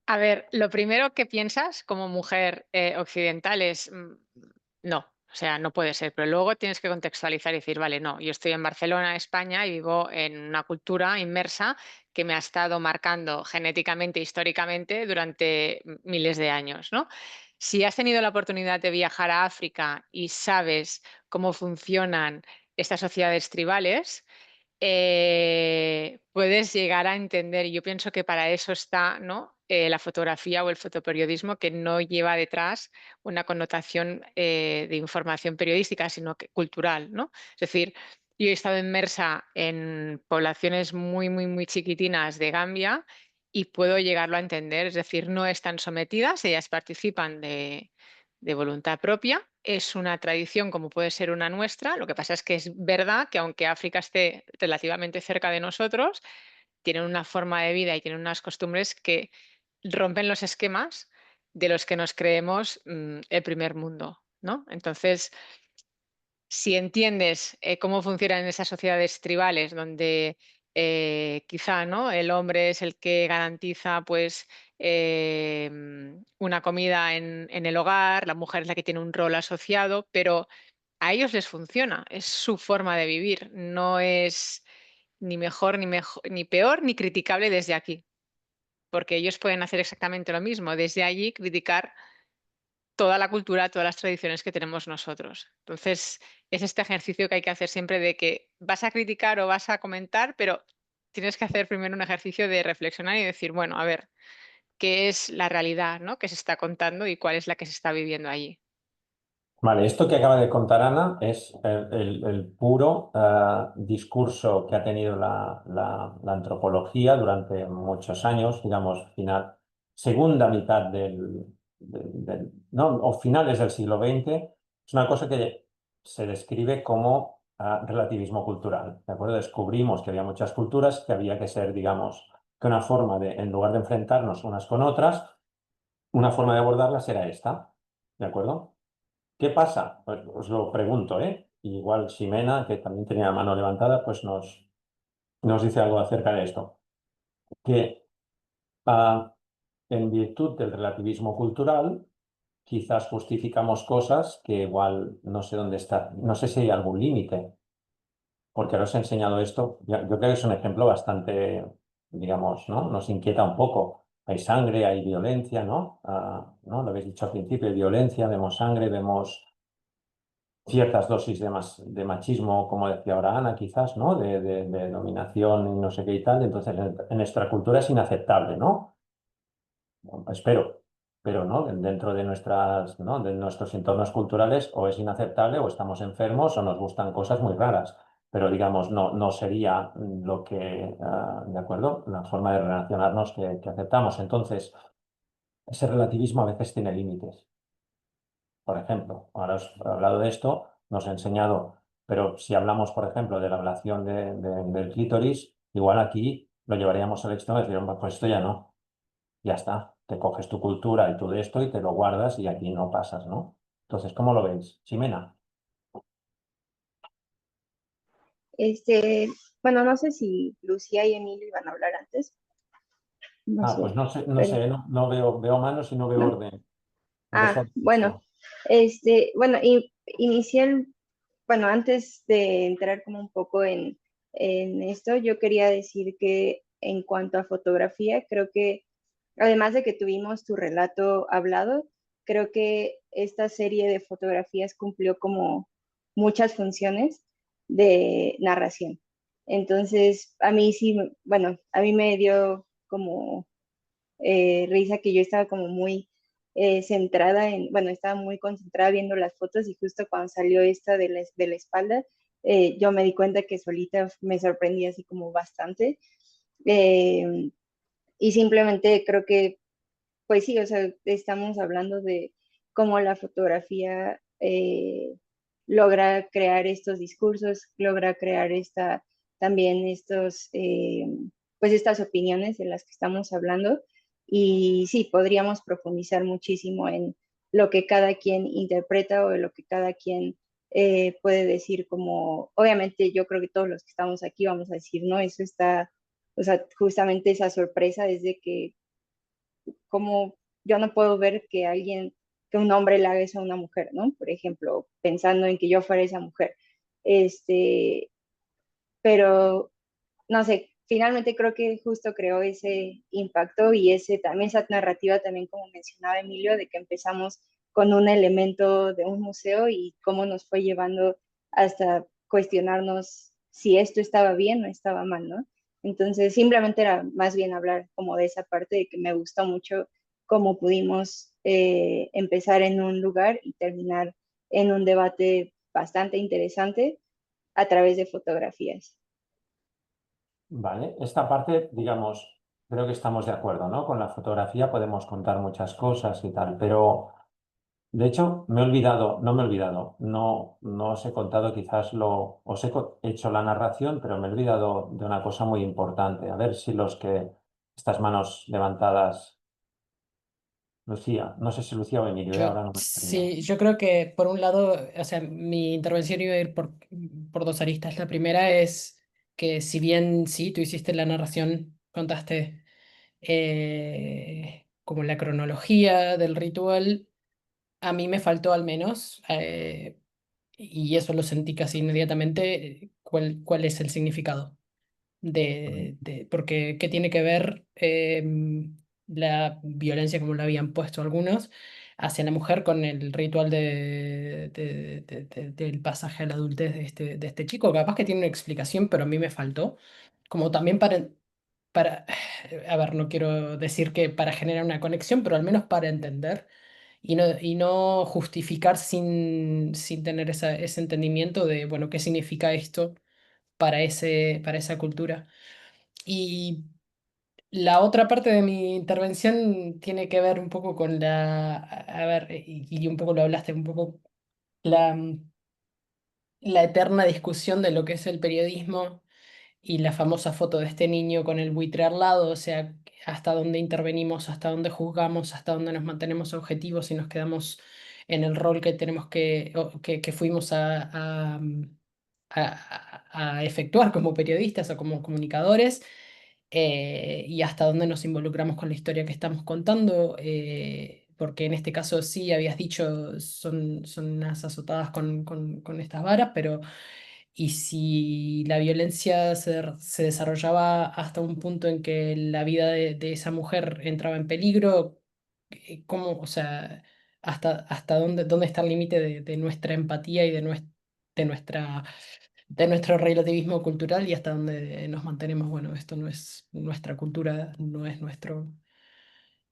A ver, lo primero que piensas como mujer occidental es, no, o sea, no puede ser, pero luego tienes que contextualizar y decir, vale, no, yo estoy en Barcelona, España, y vivo en una cultura inmersa que me ha estado marcando genéticamente, históricamente, durante miles de años, ¿no? Si has tenido la oportunidad de viajar a África y sabes cómo funcionan estas sociedades tribales, puedes llegar a entender. Y yo pienso que para eso está, ¿no? La fotografía o el fotoperiodismo, que no lleva detrás una connotación de información periodística, sino que cultural, ¿no? Es decir, yo he estado inmersa en poblaciones muy, muy, muy chiquitinas de Gambia y puedo llegarlo a entender. Es decir, no están sometidas, ellas participan de voluntad propia. Es una tradición como puede ser una nuestra. Lo que pasa es que es verdad que aunque África esté relativamente cerca de nosotros, tienen una forma de vida y tienen unas costumbres que rompen los esquemas de los que nos creemos el primer mundo, ¿no? Entonces, si entiendes cómo funcionan esas sociedades tribales donde quizá, ¿no? El hombre es el que garantiza pues una comida en el hogar, la mujer es la que tiene un rol asociado, pero a ellos les funciona, es su forma de vivir, no es ni peor ni criticable desde aquí, porque ellos pueden hacer exactamente lo mismo, desde allí criticar toda la cultura, todas las tradiciones que tenemos nosotros. Entonces, es este ejercicio que hay que hacer siempre de que vas a criticar o vas a comentar, pero tienes que hacer primero un ejercicio de reflexionar y decir, bueno, a ver, ¿qué es la realidad, ¿no? que se está contando y cuál es la que se está viviendo allí?
Vale, esto que acaba de contar Ana es el puro discurso que ha tenido la antropología durante muchos años, digamos, segunda mitad no, o finales del siglo XX. Es una cosa que se describe como relativismo cultural, ¿de acuerdo? Descubrimos que había muchas culturas, que había que ser, digamos, que una forma de, en lugar de enfrentarnos unas con otras, una forma de abordarlas era esta, ¿de acuerdo? ¿Qué pasa? Pues os lo pregunto, ¿eh? Igual Ximena, que también tenía la mano levantada, pues nos dice algo acerca de esto. Que ah, en virtud del relativismo cultural, quizás justificamos cosas que igual no sé dónde está, no sé si hay algún límite, porque ahora os he enseñado esto, yo creo que es un ejemplo bastante, digamos, ¿no? Nos inquieta un poco. Hay sangre, hay violencia, ¿no? ¿No? Lo habéis dicho al principio, hay violencia, vemos sangre, vemos ciertas dosis de machismo, como decía ahora Ana, quizás, ¿no? De dominación y no sé qué y tal. Entonces, en nuestra cultura es inaceptable, ¿no? Bueno, espero. pero no, dentro de nuestras, ¿no? de nuestros entornos culturales o es inaceptable o estamos enfermos o nos gustan cosas muy raras. Pero digamos, no sería lo que, ¿de acuerdo? La forma de relacionarnos que aceptamos. Entonces, ese relativismo a veces tiene límites. Por ejemplo, ahora os he hablado de esto, nos he enseñado, pero si hablamos, por ejemplo, de la ablación del clítoris, igual aquí lo llevaríamos al extremo de decir, "Hombre, pues esto ya no, ya está, te coges tu cultura y todo esto y te lo guardas y aquí no pasas, ¿no?" Entonces, ¿cómo lo veis? Ximena.
Este, bueno, no sé si Lucía y Emilio iban a hablar antes, no
Ah,
sé,
pues no
pero
sé, no veo manos y no veo
¿no?
orden.
Ah,
Dejo
bueno,
esto.
bueno, inicié bueno, antes de entrar como un poco en esto, yo quería decir que en cuanto a fotografía, creo que además de que tuvimos tu relato hablado, creo que esta serie de fotografías cumplió como muchas funciones de narración. Entonces, a mí sí, bueno, a mí me dio como risa que yo estaba como muy centrada bueno, estaba muy concentrada viendo las fotos y justo cuando salió esta de la espalda, yo me di cuenta que solita me sorprendí así como bastante. Eh, y simplemente creo que pues sí, o sea, estamos hablando de cómo la fotografía logra crear estos discursos, logra crear también pues estas opiniones de las que estamos hablando. Y sí, podríamos profundizar muchísimo en lo que cada quien interpreta o de lo que cada quien puede decir como, obviamente yo creo que todos los que estamos aquí vamos a decir, no, eso está, o sea, justamente esa sorpresa desde que como yo no puedo ver que que un hombre le haga eso a una mujer, ¿no? Por ejemplo, pensando en que yo fuera esa mujer. Este, pero no sé, finalmente creo que justo creó ese impacto y también esa narrativa también como mencionaba Emilio, de que empezamos con un elemento de un museo y cómo nos fue llevando hasta cuestionarnos si esto estaba bien o estaba mal, ¿no? Entonces simplemente era más bien hablar como de esa parte de que me gustó mucho cómo pudimos empezar en un lugar y terminar en un debate bastante interesante a través de fotografías.
Vale, esta parte, digamos, creo que estamos de acuerdo, ¿no? Con la fotografía podemos contar muchas cosas y tal, pero de hecho me he olvidado, no me he olvidado, no os he contado quizás os he hecho la narración, pero me he olvidado de una cosa muy importante. A ver si estas manos levantadas, Lucía, no sé si Lucía o Emilio, ahora no me acuerdo.
Sí, yo creo que por un lado, o sea, mi intervención iba a ir por dos aristas. La primera es que si bien sí, tú hiciste la narración, contaste como la cronología del ritual, a mí me faltó al menos, y eso lo sentí casi inmediatamente, cuál es el significado porque qué tiene que ver la violencia, como la habían puesto algunos, hacia la mujer con el ritual del pasaje a la adultez de este chico. Capaz que tiene una explicación, pero a mí me faltó. Como también para, a ver, no quiero decir que para generar una conexión, pero al menos para entender. Y no justificar sin tener ese entendimiento de, bueno, qué significa esto para esa cultura. Y la otra parte de mi intervención tiene que ver un poco con a ver, y un poco lo hablaste, un poco la, la eterna discusión de lo que es el periodismo y la famosa foto de este niño con el buitre al lado, o sea, hasta dónde intervenimos, hasta dónde juzgamos, hasta dónde nos mantenemos objetivos y nos quedamos en el rol que tenemos que fuimos a efectuar como periodistas o como comunicadores, y hasta dónde nos involucramos con la historia que estamos contando. Porque en este caso sí habías dicho son unas azotadas con estas varas, pero y si la violencia se desarrollaba hasta un punto en que la vida de esa mujer entraba en peligro, ¿cómo, o sea, hasta dónde está el límite de nuestra empatía y de nuestra, de nuestro relativismo cultural y hasta dónde nos mantenemos? Bueno, esto no es nuestra cultura, no es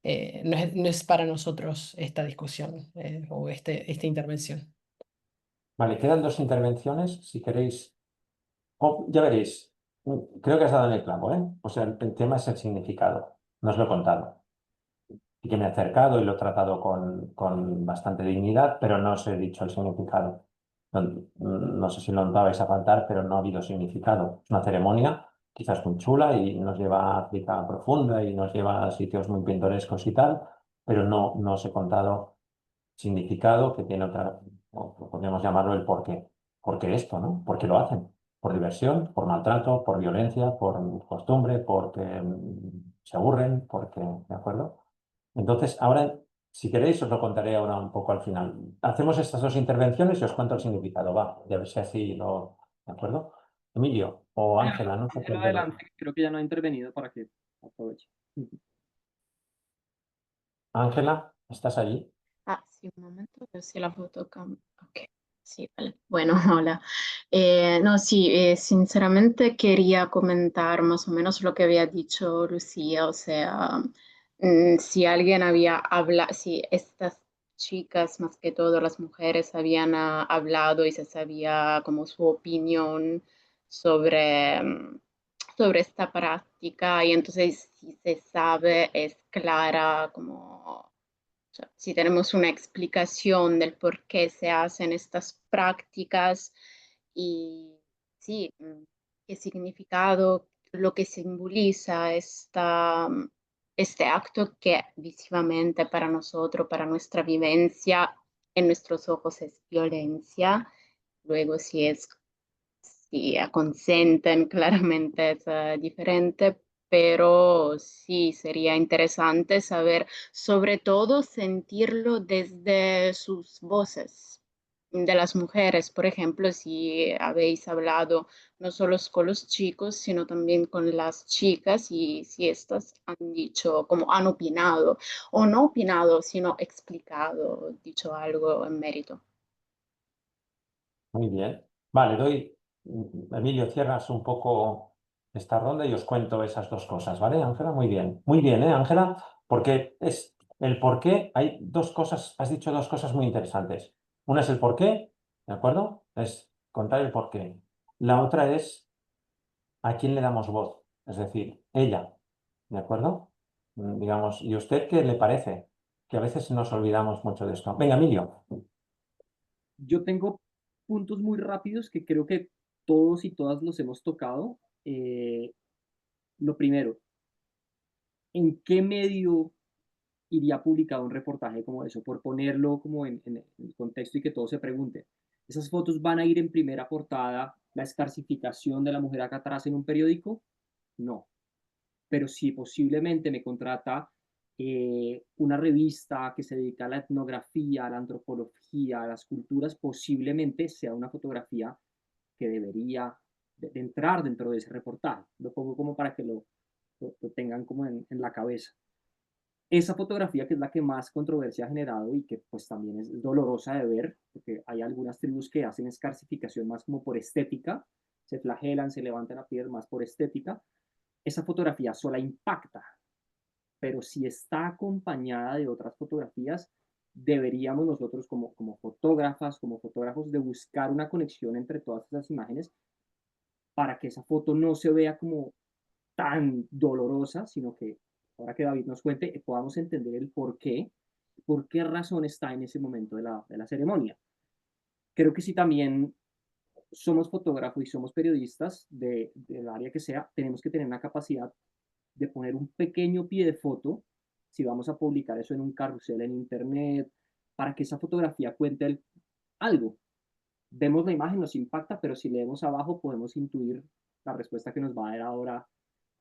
no es para nosotros esta discusión o esta intervención.
Vale, quedan dos intervenciones, si queréis. Ya veréis, creo que has dado en el clavo, ¿eh? O sea, el tema es el significado, no os lo he contado. Y que me he acercado y lo he tratado con bastante dignidad, pero no os he dicho el significado. No, no sé si lo vais a faltar, pero no ha habido significado. Es una ceremonia quizás muy chula y nos lleva a África profunda y nos lleva a sitios muy pintorescos y tal, pero no os he contado significado que tiene otra, o podríamos llamarlo el porqué. ¿Por qué esto, no? ¿Por qué lo hacen? ¿Por diversión, por maltrato, por violencia, por costumbre, porque se aburren, porque, ¿de acuerdo? Entonces, ahora, si queréis, os lo contaré ahora un poco al final. Hacemos estas dos intervenciones y os cuento el significado, va, de ver si así lo, ¿de acuerdo? Emilio o Ángela, no sé
Pero
cuál de los dos.
adelante, creo que ya no ha intervenido para que aproveche.
Ángela, ¿estás allí?
Ah, sí, un momento, ver si la foto cambia. Ok, sí, vale. Bueno, hola. No, sí, sinceramente quería comentar más o menos lo que había dicho Lucía, o sea, si alguien había hablado, si estas chicas, más que todo las mujeres, habían hablado y se sabía como su opinión sobre, sobre esta práctica, y entonces si se sabe, es clara como sea, si tenemos una explicación del por qué se hacen estas prácticas y sí, qué significado, lo que simboliza este acto que visivamente para nosotros, para nuestra vivencia, en nuestros ojos es violencia. Luego si consenten, claramente es diferente, pero sí sería interesante saber, sobre todo sentirlo desde sus voces, de las mujeres, por ejemplo, si habéis hablado no solo con los chicos, sino también con las chicas y si estas han dicho, como han opinado, o no opinado, sino explicado, dicho algo en mérito.
Muy bien. Vale, Emilio, cierras un poco esta ronda y os cuento esas dos cosas, ¿vale, Ángela? Muy bien. Muy bien, ¿eh, Ángela? Porque es el por qué, hay dos cosas, has dicho dos cosas muy interesantes. Una es el por qué, ¿de acuerdo? Es contar el por qué. La otra es a quién le damos voz, es decir, ella, ¿de acuerdo? Digamos, ¿y usted qué le parece? Que a veces nos olvidamos mucho de esto. Venga, Emilio.
Yo tengo puntos muy rápidos que creo que todos y todas los hemos tocado. Lo primero, ¿en qué medio iría publicado un reportaje como eso? Por ponerlo como en el contexto y que todos se pregunten. ¿Esas fotos van a ir en primera portada, la escarcificación de la mujer acá atrás en un periódico? No. Pero si posiblemente me contrata una revista que se dedica a la etnografía, a la antropología, a las culturas, posiblemente sea una fotografía que debería de entrar dentro de ese reportaje. Lo pongo como para que lo tengan como en la cabeza. Esa fotografía, que es la que más controversia ha generado y que pues también es dolorosa de ver, porque hay algunas tribus que hacen escarcificación más como por estética, se flagelan, se levantan la piel más por estética. Esa fotografía sola impacta, pero si está acompañada de otras fotografías, deberíamos nosotros como fotógrafas, como fotógrafos, de buscar una conexión entre todas esas imágenes para que esa foto no se vea como tan dolorosa, sino que ahora que David nos cuente, podamos entender el por qué razón está en ese momento de la ceremonia. Creo que si también somos fotógrafos y somos periodistas del área que sea, tenemos que tener una capacidad de poner un pequeño pie de foto, si vamos a publicar eso en un carrusel en internet, para que esa fotografía cuente algo. Vemos la imagen, nos impacta, pero si leemos abajo podemos intuir la respuesta que nos va a dar ahora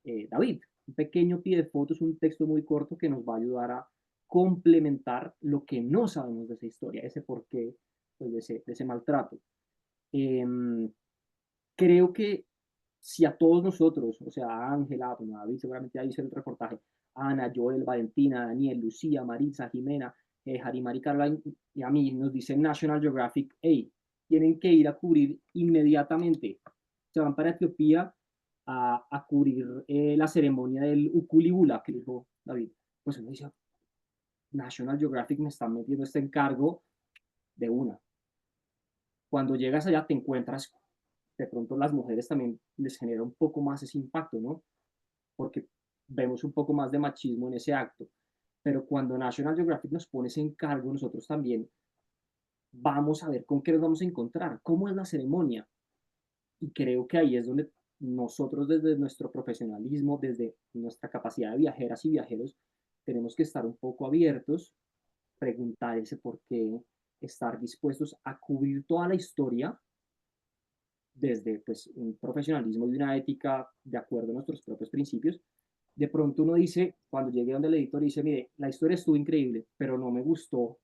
David. Un pequeño pie de foto es un texto muy corto que nos va a ayudar a complementar lo que no sabemos de esa historia, ese porqué pues, de ese maltrato. Eh, Creo que si a todos nosotros, o sea, a Ángela, bueno, a David seguramente ya hizo el reportaje, a Ana, Joel, Valentina, Daniel, Lucía, Marisa, Jimena, Harimari, Carla y a mí nos dice National Geographic, hey, tienen que ir a cubrir inmediatamente. Se van para Etiopía a cubrir la ceremonia del Ukulibula, que dijo David. Pues uno dice, National Geographic me está metiendo este encargo de una. Cuando llegas allá te encuentras, de pronto las mujeres también les genera un poco más ese impacto, ¿no? Porque vemos un poco más de machismo en ese acto. Pero cuando National Geographic nos pone ese encargo, nosotros también vamos a ver con qué nos vamos a encontrar, cómo es la ceremonia. Y creo que ahí es donde nosotros desde nuestro profesionalismo, desde nuestra capacidad de viajeras y viajeros, tenemos que estar un poco abiertos, preguntar ese por qué, estar dispuestos a cubrir toda la historia desde pues, un profesionalismo y una ética de acuerdo a nuestros propios principios. De pronto uno dice, cuando llegue donde el editor dice, mire, la historia estuvo increíble, pero no me gustó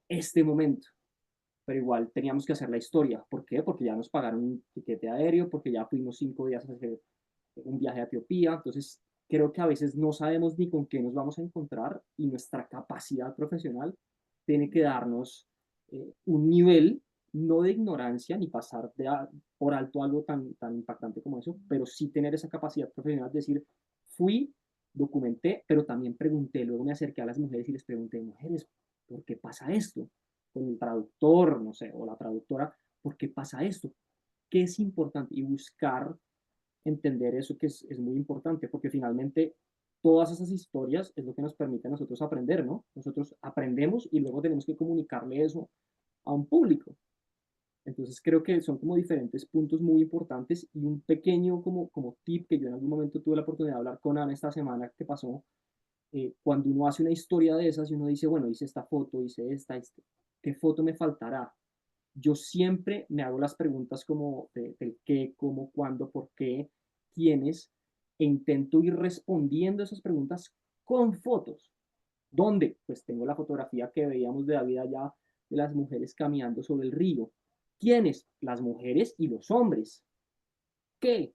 este momento, pero igual teníamos que hacer la historia. ¿Por qué? Porque ya nos pagaron un tiquete aéreo, porque ya fuimos 5 días a hacer un viaje a Etiopía. Entonces, creo que a veces no sabemos ni con qué nos vamos a encontrar y nuestra capacidad profesional tiene que darnos un nivel, no de ignorancia ni pasar por alto algo tan impactante como eso, pero sí tener esa capacidad profesional de decir, fui, documenté, pero también pregunté, luego me acerqué a las mujeres y les pregunté, mujeres, ¿por qué pasa esto? Con el traductor, no sé, o la traductora, ¿por qué pasa esto? ¿Qué es importante? Y buscar entender eso que es muy importante, porque finalmente todas esas historias es lo que nos permite a nosotros aprender, ¿no? Nosotros aprendemos y luego tenemos que comunicarle eso a un público. Entonces creo que son como diferentes puntos muy importantes y un pequeño como tip que yo en algún momento tuve la oportunidad de hablar con Ana esta semana que pasó, cuando uno hace una historia de esas y uno dice, bueno, hice esta foto, hice esta, ¿qué foto me faltará? Yo siempre me hago las preguntas como del qué, cómo, cuándo, por qué, quiénes, e intento ir respondiendo esas preguntas con fotos. ¿Dónde? Pues tengo la fotografía que veíamos de David allá de las mujeres caminando sobre el río. ¿Quiénes? Las mujeres y los hombres. ¿Qué?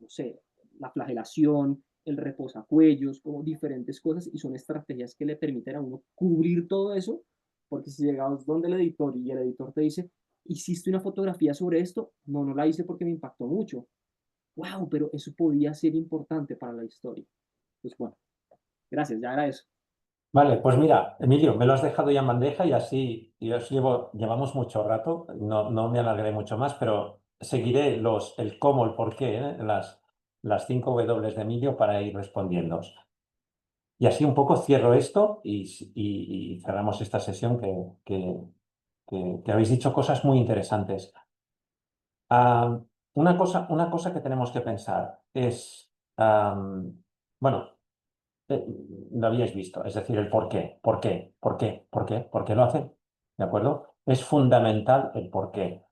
No sé, la flagelación, el reposacuellos, como diferentes cosas, y son estrategias que le permiten a uno cubrir todo eso, porque si llegamos donde el editor y el editor te dice, ¿hiciste una fotografía sobre esto? No, no la hice porque me impactó mucho. ¡Wow! Pero eso podía ser importante para la historia. Pues bueno, gracias, ya era eso.
Vale, pues mira, Emilio, me lo has dejado ya en bandeja y así y llevamos mucho rato, no me alargaré mucho más, pero seguiré el cómo, el por qué, las 5 W de Emilio para ir respondiendo. Y así un poco cierro esto y cerramos esta sesión que habéis dicho cosas muy interesantes. Ah, una cosa que tenemos que pensar es, bueno, lo habíais visto, es decir, el por qué lo hacen, ¿de acuerdo? Es fundamental el por qué.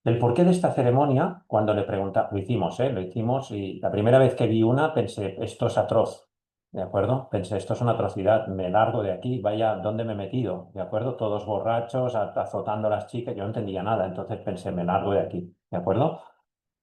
El porqué de esta ceremonia, cuando le pregunta, lo hicimos, ¿eh? Lo hicimos y la primera vez que vi una pensé, esto es atroz, ¿de acuerdo? Pensé, esto es una atrocidad, me largo de aquí, vaya, ¿dónde me he metido? ¿De acuerdo? Todos borrachos, azotando a las chicas, yo no entendía nada, entonces pensé, me largo de aquí, ¿de acuerdo?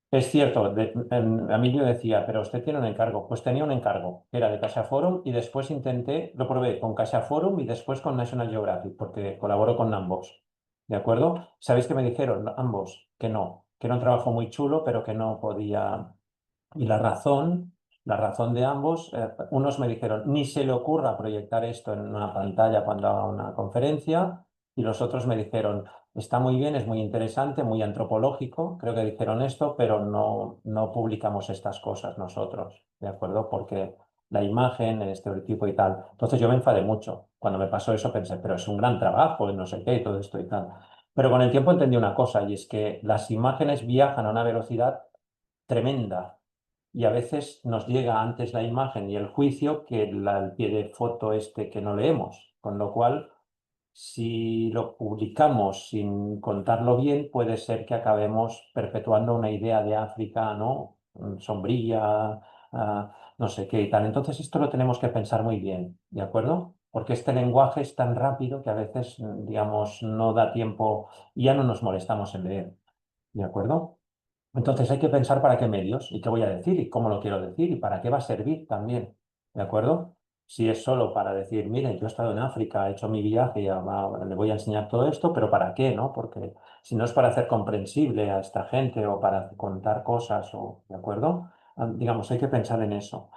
Es cierto, Emilio decía, pero usted tiene un encargo. Pues tenía un encargo, que era de Caixa Forum y después intenté, lo probé con Caixa Forum y después con National Geographic, porque colaboro con ambos. ¿De acuerdo? ¿Sabéis qué me dijeron ambos? Que era un trabajo muy chulo, pero que no podía. Y la razón de ambos, unos me dijeron, ni se le ocurra proyectar esto en una pantalla cuando haga una conferencia, y los otros me dijeron, está muy bien, es muy interesante, muy antropológico, creo que dijeron esto, pero no publicamos estas cosas nosotros, ¿de acuerdo? Porque la imagen, el estereotipo y tal. Entonces yo me enfadé mucho. Cuando me pasó eso pensé, pero es un gran trabajo, y no sé qué, y todo esto y tal. Pero con el tiempo entendí una cosa, y es que las imágenes viajan a una velocidad tremenda y a veces nos llega antes la imagen y el juicio que el pie de foto este que no leemos, con lo cual si lo publicamos sin contarlo bien, puede ser que acabemos perpetuando una idea de África, ¿no? Sombría, no sé qué y tal. Entonces esto lo tenemos que pensar muy bien, ¿de acuerdo? Porque este lenguaje es tan rápido que a veces, digamos, no da tiempo y ya no nos molestamos en leer, ¿de acuerdo? Entonces hay que pensar para qué medios y qué voy a decir y cómo lo quiero decir y para qué va a servir también. ¿De acuerdo? Si es solo para decir, mire, yo he estado en África, he hecho mi viaje, le voy a enseñar todo esto, pero ¿para qué? ¿No? Porque si no es para hacer comprensible a esta gente o para contar cosas, ¿de acuerdo? Digamos, hay que pensar en eso.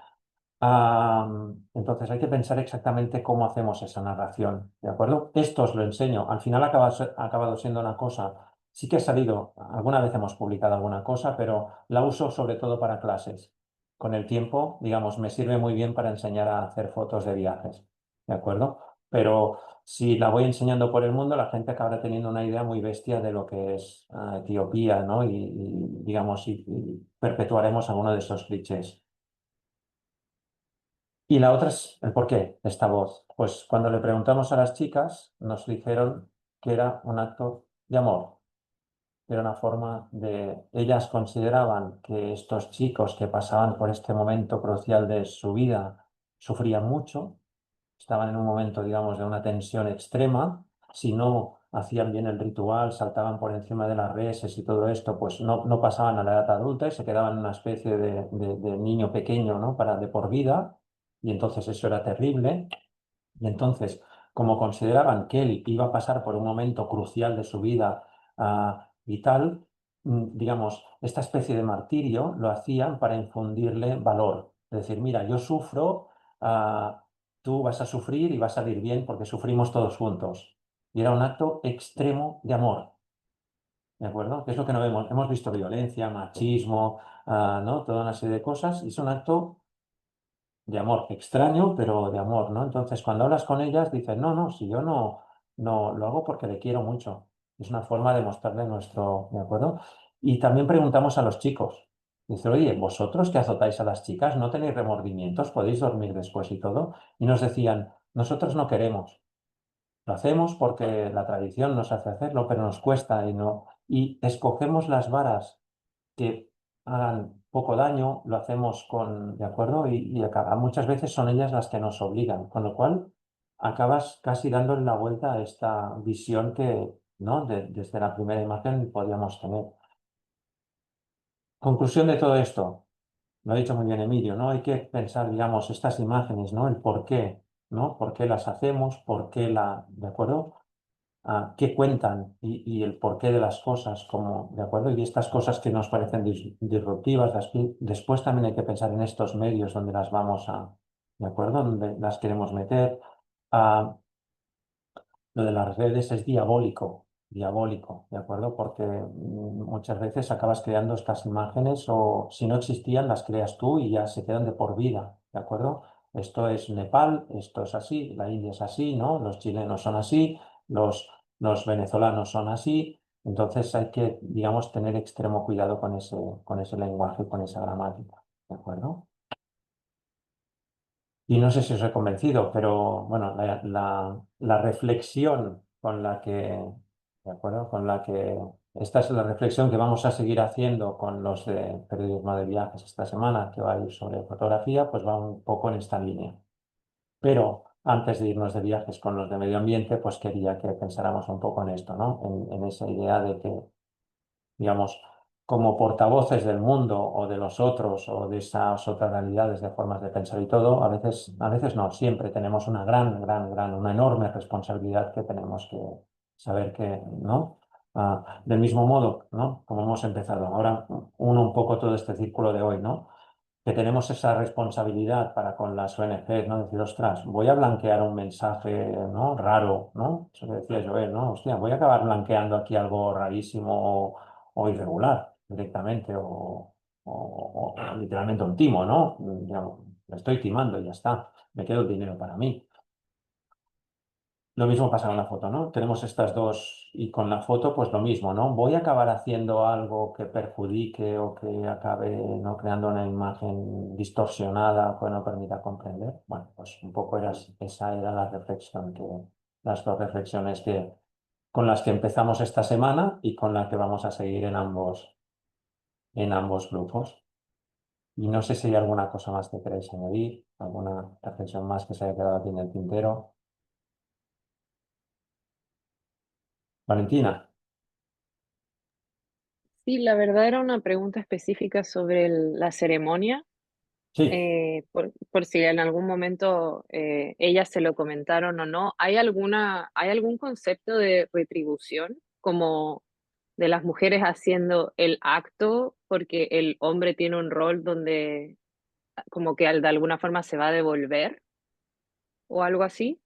Entonces hay que pensar exactamente cómo hacemos esa narración, ¿de acuerdo? Esto os lo enseño. Al final ha acabado siendo una cosa, sí que ha salido, alguna vez hemos publicado alguna cosa, pero la uso sobre todo para clases. Con el tiempo, digamos, me sirve muy bien para enseñar a hacer fotos de viajes, ¿de acuerdo? Pero si la voy enseñando por el mundo, la gente acabará teniendo una idea muy bestia de lo que es Etiopía, ¿no? Digamos, y perpetuaremos alguno de esos clichés. Y la otra es el porqué de esta voz. Pues cuando le preguntamos a las chicas, nos dijeron que era un acto de amor, era una forma de... Ellas consideraban que estos chicos que pasaban por este momento crucial de su vida sufrían mucho, estaban en un momento, digamos, de una tensión extrema. Si no hacían bien el ritual, saltaban por encima de las reses y todo esto, pues no pasaban a la edad adulta y se quedaban en una especie de niño pequeño, ¿no? De por vida. Y entonces eso era terrible. Y entonces, como consideraban que él iba a pasar por un momento crucial de su vida y tal, digamos, esta especie de martirio lo hacían para infundirle valor. Es decir, mira, yo sufro, ah, tú vas a sufrir y vas a salir bien porque sufrimos todos juntos. Y era un acto extremo de amor, ¿de acuerdo? Que es lo que no vemos. Hemos visto violencia, machismo, ¿no? Toda una serie de cosas y es un acto de amor, extraño, pero de amor, ¿no? Entonces, cuando hablas con ellas, dicen, no, no, si yo no lo hago porque le quiero mucho. Es una forma de mostrarle nuestro, ¿de acuerdo? Y también preguntamos a los chicos. Dice, oye, vosotros que azotáis a las chicas, ¿no tenéis remordimientos? ¿Podéis dormir después y todo? Y nos decían, nosotros no queremos. Lo hacemos porque la tradición nos hace hacerlo, pero nos cuesta y no. Y escogemos las varas que hagan poco daño, lo hacemos con, ¿de acuerdo? Muchas veces son ellas las que nos obligan, con lo cual acabas casi dándole la vuelta a esta visión que, ¿no? Desde la primera imagen podíamos tener. Conclusión de todo esto, lo ha dicho muy bien Emilio, ¿no? Hay que pensar, digamos, estas imágenes, ¿no? El por qué, ¿no? ¿Por qué las hacemos? ¿Por qué ¿de acuerdo? Qué cuentan y el porqué de las cosas, como, ¿de acuerdo? Y estas cosas que nos parecen disruptivas, después también hay que pensar en estos medios donde las vamos ¿de acuerdo? Donde las queremos meter. Ah, lo de las redes es diabólico, diabólico, ¿de acuerdo? Porque muchas veces acabas creando estas imágenes o si no existían, las creas tú y ya se quedan de por vida, ¿de acuerdo? Esto es Nepal, esto es así, la India es así, ¿no? Los chilenos son así, los venezolanos son así. Entonces hay que, digamos, tener extremo cuidado con ese lenguaje, con esa gramática, ¿de acuerdo? Y no sé si os he convencido, pero bueno, la reflexión con la que, ¿de acuerdo? Con la que, esta es la reflexión que vamos a seguir haciendo con los de periodismo de viajes esta semana, que va a ir sobre fotografía, pues va un poco en esta línea. Pero antes de irnos de viajes con los de medio ambiente, pues quería que pensáramos un poco en esto, ¿no? En esa idea de que digamos, como portavoces del mundo o de los otros o de esas otras realidades de formas de pensar y todo, a veces no, siempre tenemos una una enorme responsabilidad que tenemos que saber que, ¿no? Del mismo modo, ¿no? Como hemos empezado. Ahora uno un poco todo este círculo de hoy, ¿no? Que tenemos esa responsabilidad para con las ONGs, ¿no? Decir, ostras, voy a blanquear un mensaje, ¿no? Raro, ¿no? Eso que decía Joel, ¿no? Hostia, voy a acabar blanqueando aquí algo rarísimo o irregular directamente o literalmente un timo, ¿no? Digamos, le estoy timando y ya está, me quedo el dinero para mí. Lo mismo pasa con la foto, ¿no? Tenemos estas dos y con la foto pues lo mismo, ¿no? Voy a acabar haciendo algo que perjudique o que acabe, ¿no? Creando una imagen distorsionada o que no permita comprender. Bueno, pues un poco esa era la reflexión las dos reflexiones con las que empezamos esta semana y con las que vamos a seguir en ambos grupos. Y no sé si hay alguna cosa más que queréis añadir, alguna reflexión más que se haya quedado aquí en el tintero. Valentina.
Sí, la verdad era una pregunta específica sobre la ceremonia,
Sí.
por si en algún momento ellas se lo comentaron o no. ¿Hay algún concepto de retribución como de las mujeres haciendo el acto porque el hombre tiene un rol donde como que de alguna forma se va a devolver o algo así.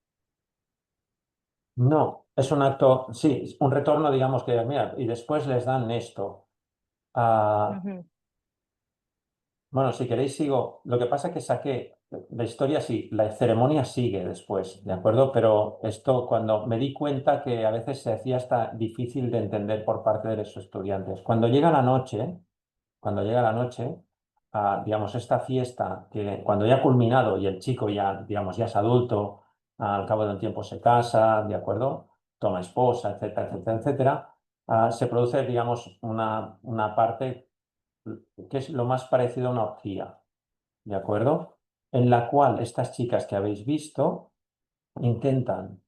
No, es un acto, sí, un retorno, digamos que, mira, y después les dan esto. Ah,
Ujú.
bueno, si queréis sigo. Lo que pasa es que saqué la historia, sí, la ceremonia sigue después, ¿de acuerdo? Pero esto cuando me di cuenta que a veces se hacía hasta difícil de entender por parte de los estudiantes. Cuando llega la noche, digamos, esta fiesta, que cuando ya ha culminado y el chico ya, digamos, ya es adulto, al cabo de un tiempo se casa, ¿de acuerdo? Toma esposa, etcétera, etcétera, etcétera, se produce, digamos, una parte que es lo más parecido a una orgía, ¿de acuerdo? En la cual estas chicas que habéis visto intentan,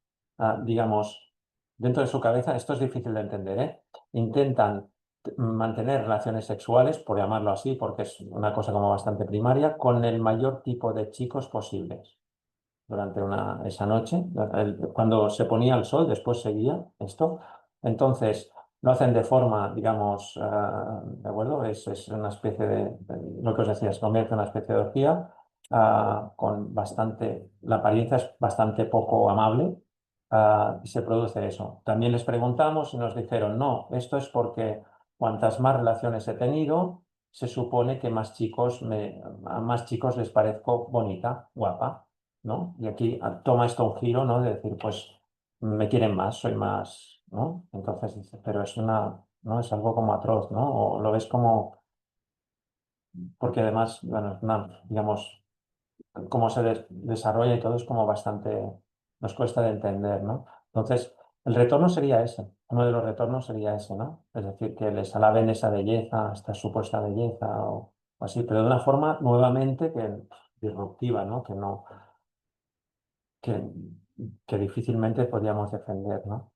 digamos, dentro de su cabeza, esto es difícil de entender, ¿eh? Intentan mantener relaciones sexuales, por llamarlo así, porque es una cosa como bastante primaria, con el mayor tipo de chicos posibles durante esa noche. Cuando se ponía el sol, después seguía esto. Entonces, lo hacen de forma, digamos, ¿de acuerdo? Es una especie lo que os decía, se convierte en una especie de orgía con bastante, la apariencia es bastante poco amable y se produce eso. También les preguntamos y nos dijeron, no, esto es porque cuantas más relaciones he tenido, se supone que a más chicos les parezco bonita, guapa, ¿no? Y aquí toma esto un giro, ¿no? De decir, pues me quieren más, soy más, ¿no? Entonces dice, pero ¿no? Es algo como atroz, ¿no? O lo ves como, porque además, bueno, digamos, cómo se desarrolla y todo es como bastante, nos cuesta de entender, ¿no? Entonces, el retorno sería ese, uno de los retornos sería ese, ¿no? Es decir, que les alaben esa belleza, esta supuesta belleza o así, pero de una forma nuevamente disruptiva, ¿no? Que, que difícilmente podríamos defender, ¿no?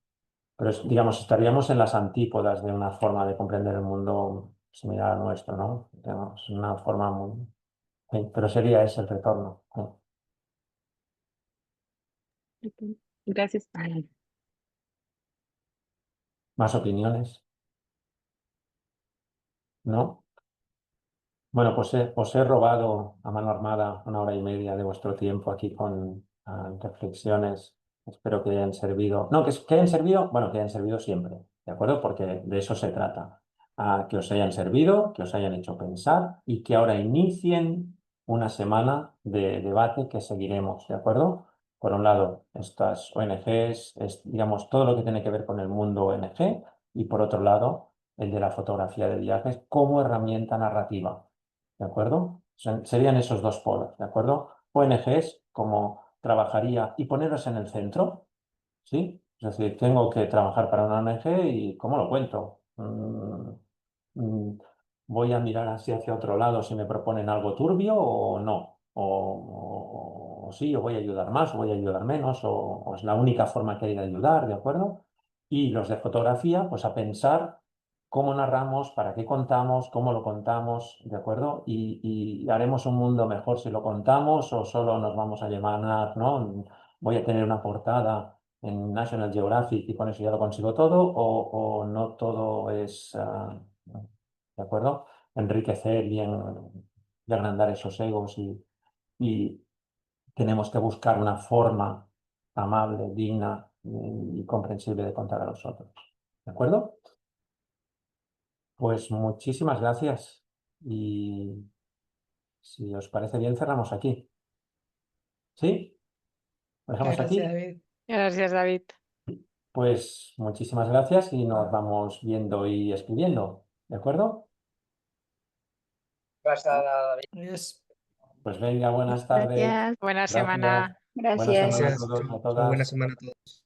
Pero digamos, estaríamos en las antípodas de una forma de comprender el mundo similar al nuestro, ¿no? Digamos, una forma muy... sí, pero sería ese el retorno. Sí.
Ok, gracias.
¿Más opiniones? ¿No? Bueno, pues os he robado a mano armada 1 hora y media de vuestro tiempo aquí con reflexiones. Espero que hayan servido. No, que hayan servido, bueno, que hayan servido siempre, ¿de acuerdo? Porque de eso se trata. Que os hayan servido, que os hayan hecho pensar y que ahora inicien una semana de debate que seguiremos, ¿de acuerdo? Por un lado, estas ONGs, digamos, todo lo que tiene que ver con el mundo ONG y por otro lado, el de la fotografía de viajes como herramienta narrativa. ¿De acuerdo? Serían esos dos polos, ¿de acuerdo? ONGs, como trabajaría y poneros en el centro, ¿sí? Es decir, tengo que trabajar para una ONG y ¿cómo lo cuento? ¿Voy a mirar así hacia otro lado si me proponen algo turbio o no? O sí, o voy a ayudar más, o voy a ayudar menos, o es la única forma que hay de ayudar, ¿de acuerdo? Y los de fotografía, pues a pensar cómo narramos, para qué contamos, cómo lo contamos, ¿de acuerdo? Y haremos un mundo mejor si lo contamos o solo nos vamos a llevar, ¿no? Voy a tener una portada en National Geographic y con eso ya lo consigo todo o no todo es, ¿de acuerdo? Enriquecer y agrandar esos egos y tenemos que buscar una forma amable, digna y comprensible de contar a los otros. ¿De acuerdo? Pues muchísimas gracias y si os parece bien cerramos aquí. ¿Sí? ¿Lo
Muchas
dejamos
gracias,
aquí?
David.
Gracias, David.
Pues muchísimas gracias y nos vamos viendo y escribiendo. ¿De acuerdo?
Gracias, David.
Adiós.
Pues venga, buenas tardes.
Gracias.
Buena
Gracias.
semana.
Buena semana a
Gracias.
Gracias.
todos y a
Chao, buena
todas.
semana a todos.